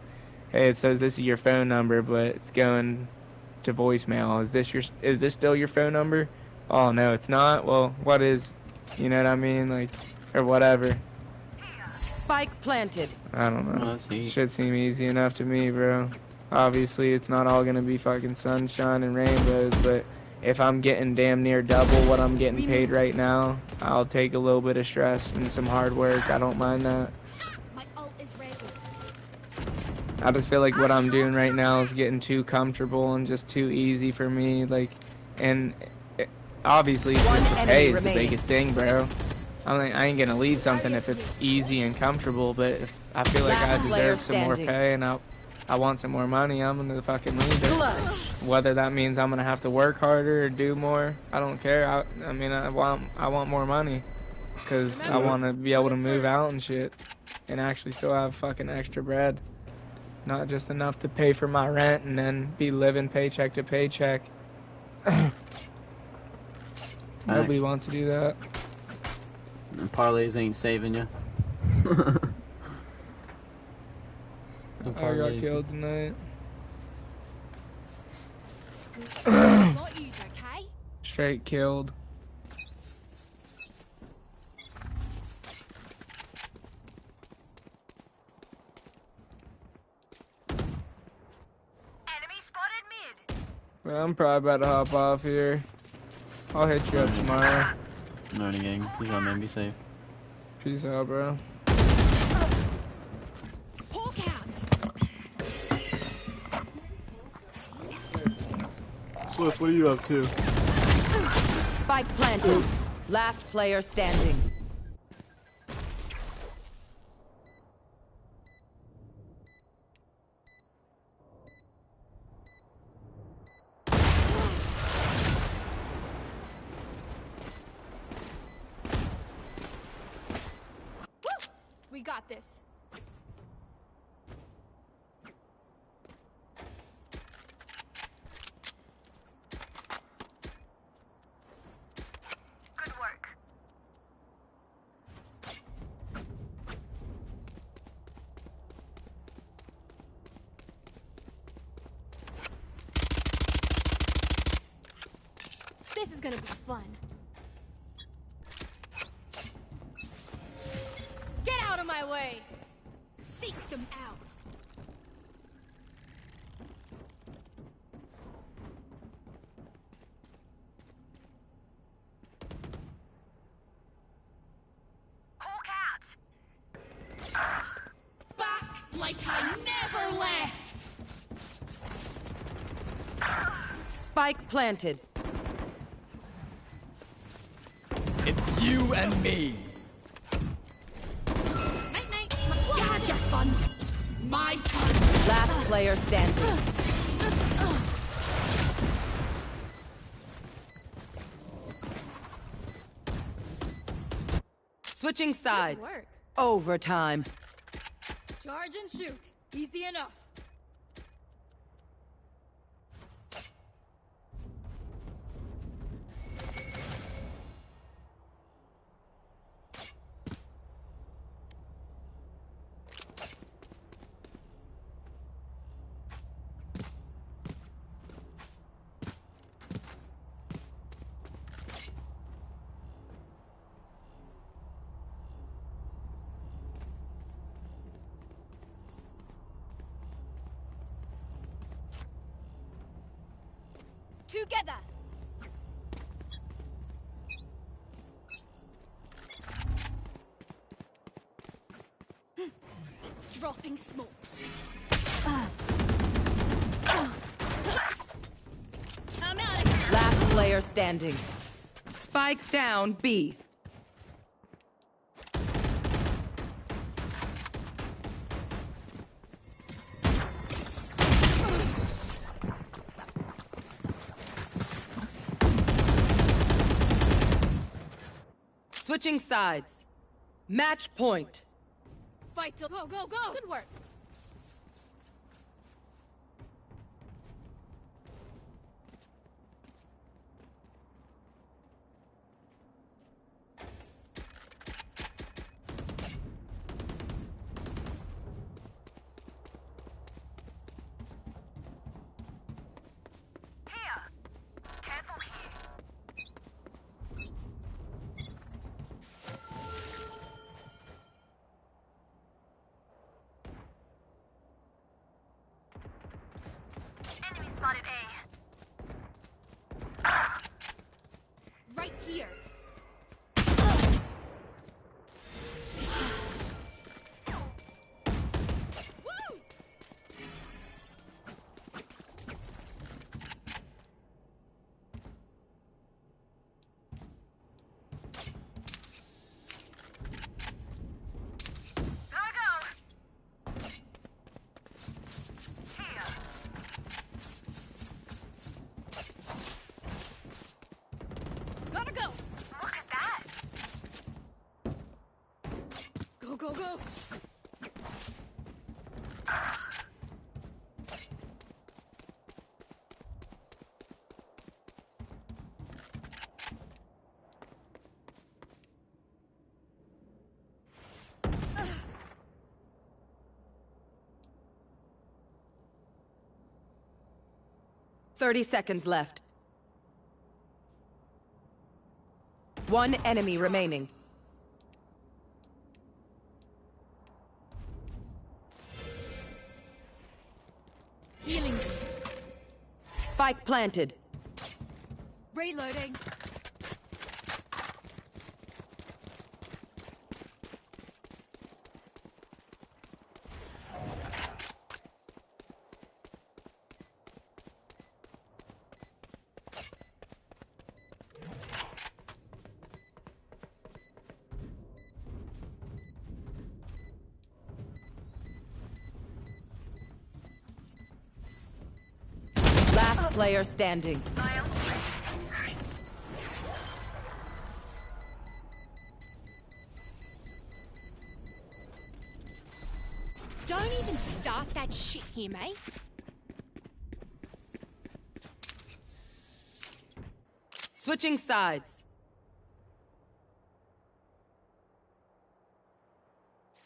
hey, it says this is your phone number, but it's going to voicemail. Is this still your phone number? Oh, no, it's not. Well, what is? You know what I mean? Like, or whatever. Spike planted. I don't know. Should seem easy enough to me, bro. Obviously, it's not all gonna be fucking sunshine and rainbows, but if I'm getting damn near double what I'm getting paid right now, I'll take a little bit of stress and some hard work. I don't mind that. My ult is ready. I just feel like what I'm doing right now is getting too comfortable and just too easy for me. Like, and obviously, just the pay is the biggest thing, bro. I ain't gonna leave something if it's easy and comfortable, but if I feel like I Last player deserve some more standing. pay, and I want some more money. I'm gonna fucking leave it. Clutch. Whether that means I'm gonna have to work harder or do more, I don't care. I mean, I want more money, cause I want to be able to move out and shit, and actually still have fucking extra bread, not just enough to pay for my rent and then be living paycheck to paycheck. Nobody wants to do that. And parlays ain't saving you. I got killed tonight. Not easy, okay? Straight killed. Enemy spotted mid. But I'm probably about to hop off here. I'll hit you up tomorrow. Alrighty, gang. You gotta man, be safe. Peace out, bro. Hawk out. Swift, what are you up to? Spike planted. Last player standing. We got this. Good work. This is gonna be fun. Get out of my way! Seek them out! Hawk out! Back like I never left! Spike planted. It's you and me. Night night! You had your fun! My turn! Last player standing. Switching sides. work. Overtime. Charge and shoot. Easy enough. Together! Dropping smokes. I'm out of here! Last player standing. Spike down B. Switching sides. Match point. Fight till go, go, go! Good work. go. 30 seconds left. One enemy remaining. Healing. Spike planted. Reloading. Last player standing. Don't even start that shit here, mate. Switching sides.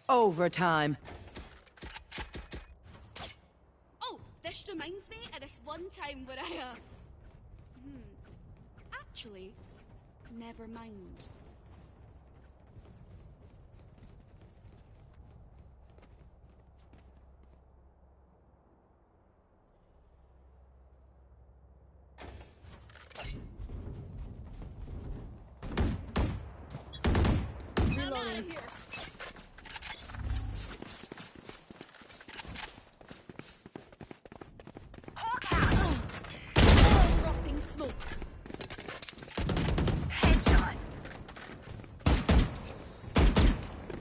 Overtime. Oh, this reminds me of this one time where I, actually, never mind. Reloading. Dropping smokes.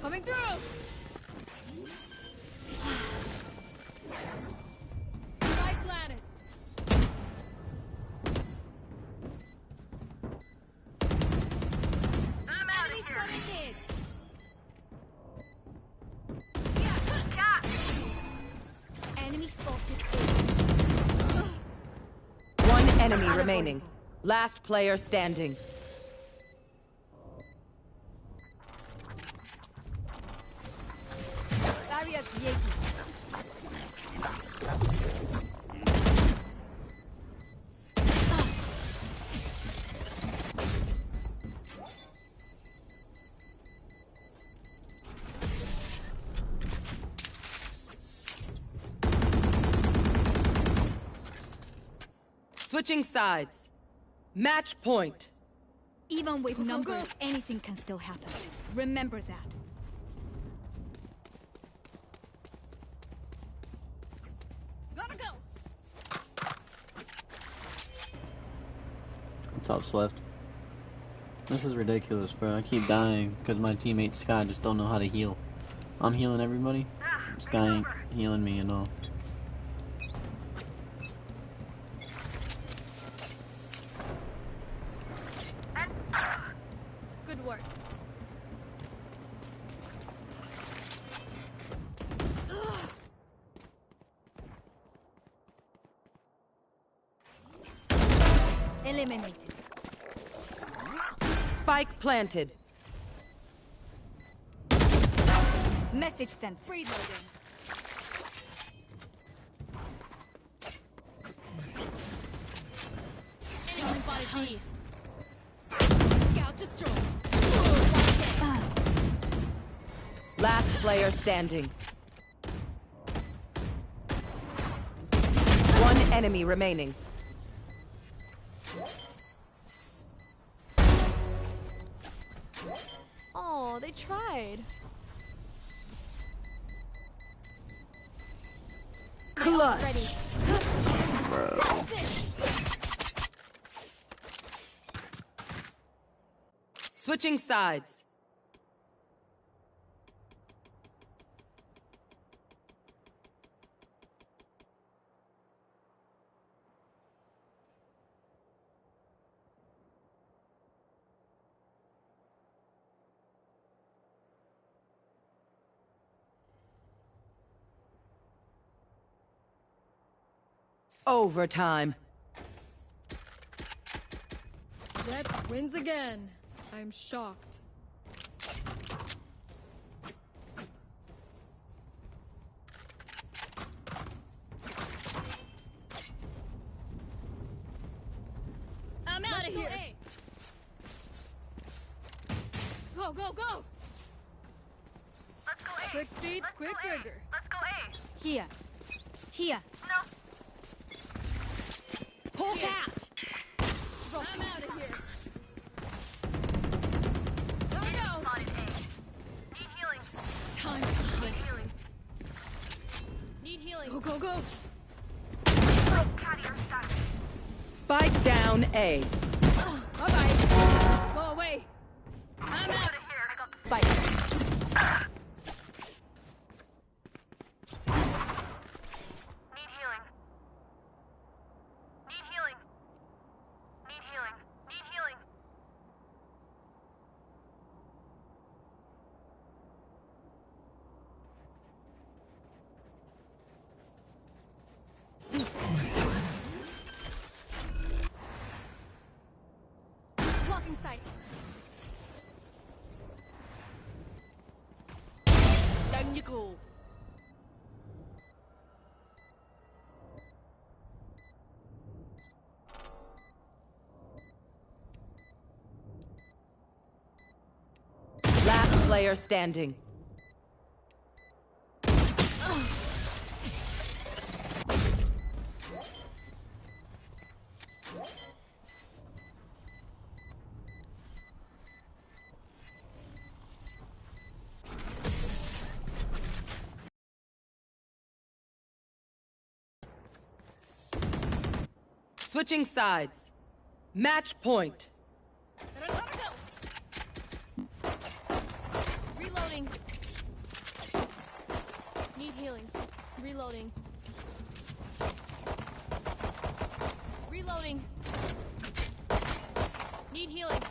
Coming through. Spike planet. Enemy spotted dead. Enemy spotted A. One enemy remaining. Last player standing. Barrier created. Switching sides. Match point. Even with Go, go, numbers, go. anything can still happen. Remember that. Gotta go. Top's left. This is ridiculous, bro. I keep dying because my teammate Sky just don't know how to heal. I'm healing everybody. Sky ain't healing me, you know. Good work. Eliminated. Spike planted. Message sent. Reloading. Enemy spotted B. Scout destroyed. Last player standing. One enemy remaining. Oh, they tried. Clutch. Ready. Switching sides. Overtime. Red wins again. I'm shocked. I'm out of here. Go, go, go. Let's go A. Quick feet, quick trigger. Let's go A. Here. Here. No. Pull cat. I'm out of here. Gotta go. Spotted A. Need healing. Time to hunt. Healing. Need healing. Go, go, go. Spike down A. Bye-bye. Go away. I'm out of here. I got the Spike. Need healing. Need healing. Need healing. Need healing. Blocking sight. Down you go. Last player standing. Switching sides. Match point. Gotta go. Reloading. Need healing. Reloading. Reloading. Need healing.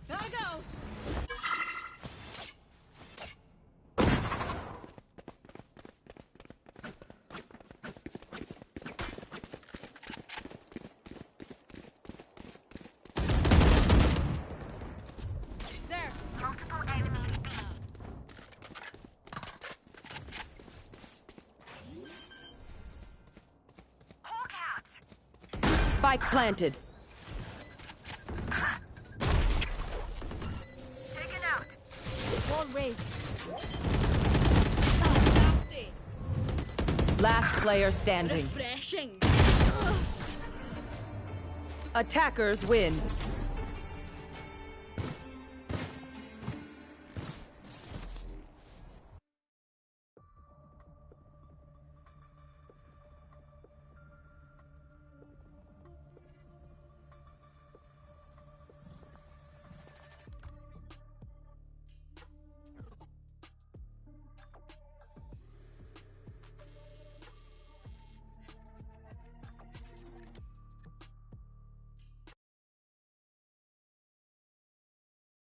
Gotta go. There. Multiple enemies B. Hawk out. Spike planted. Taken out. Wall raised. Last player standing. Refreshing. Attackers win.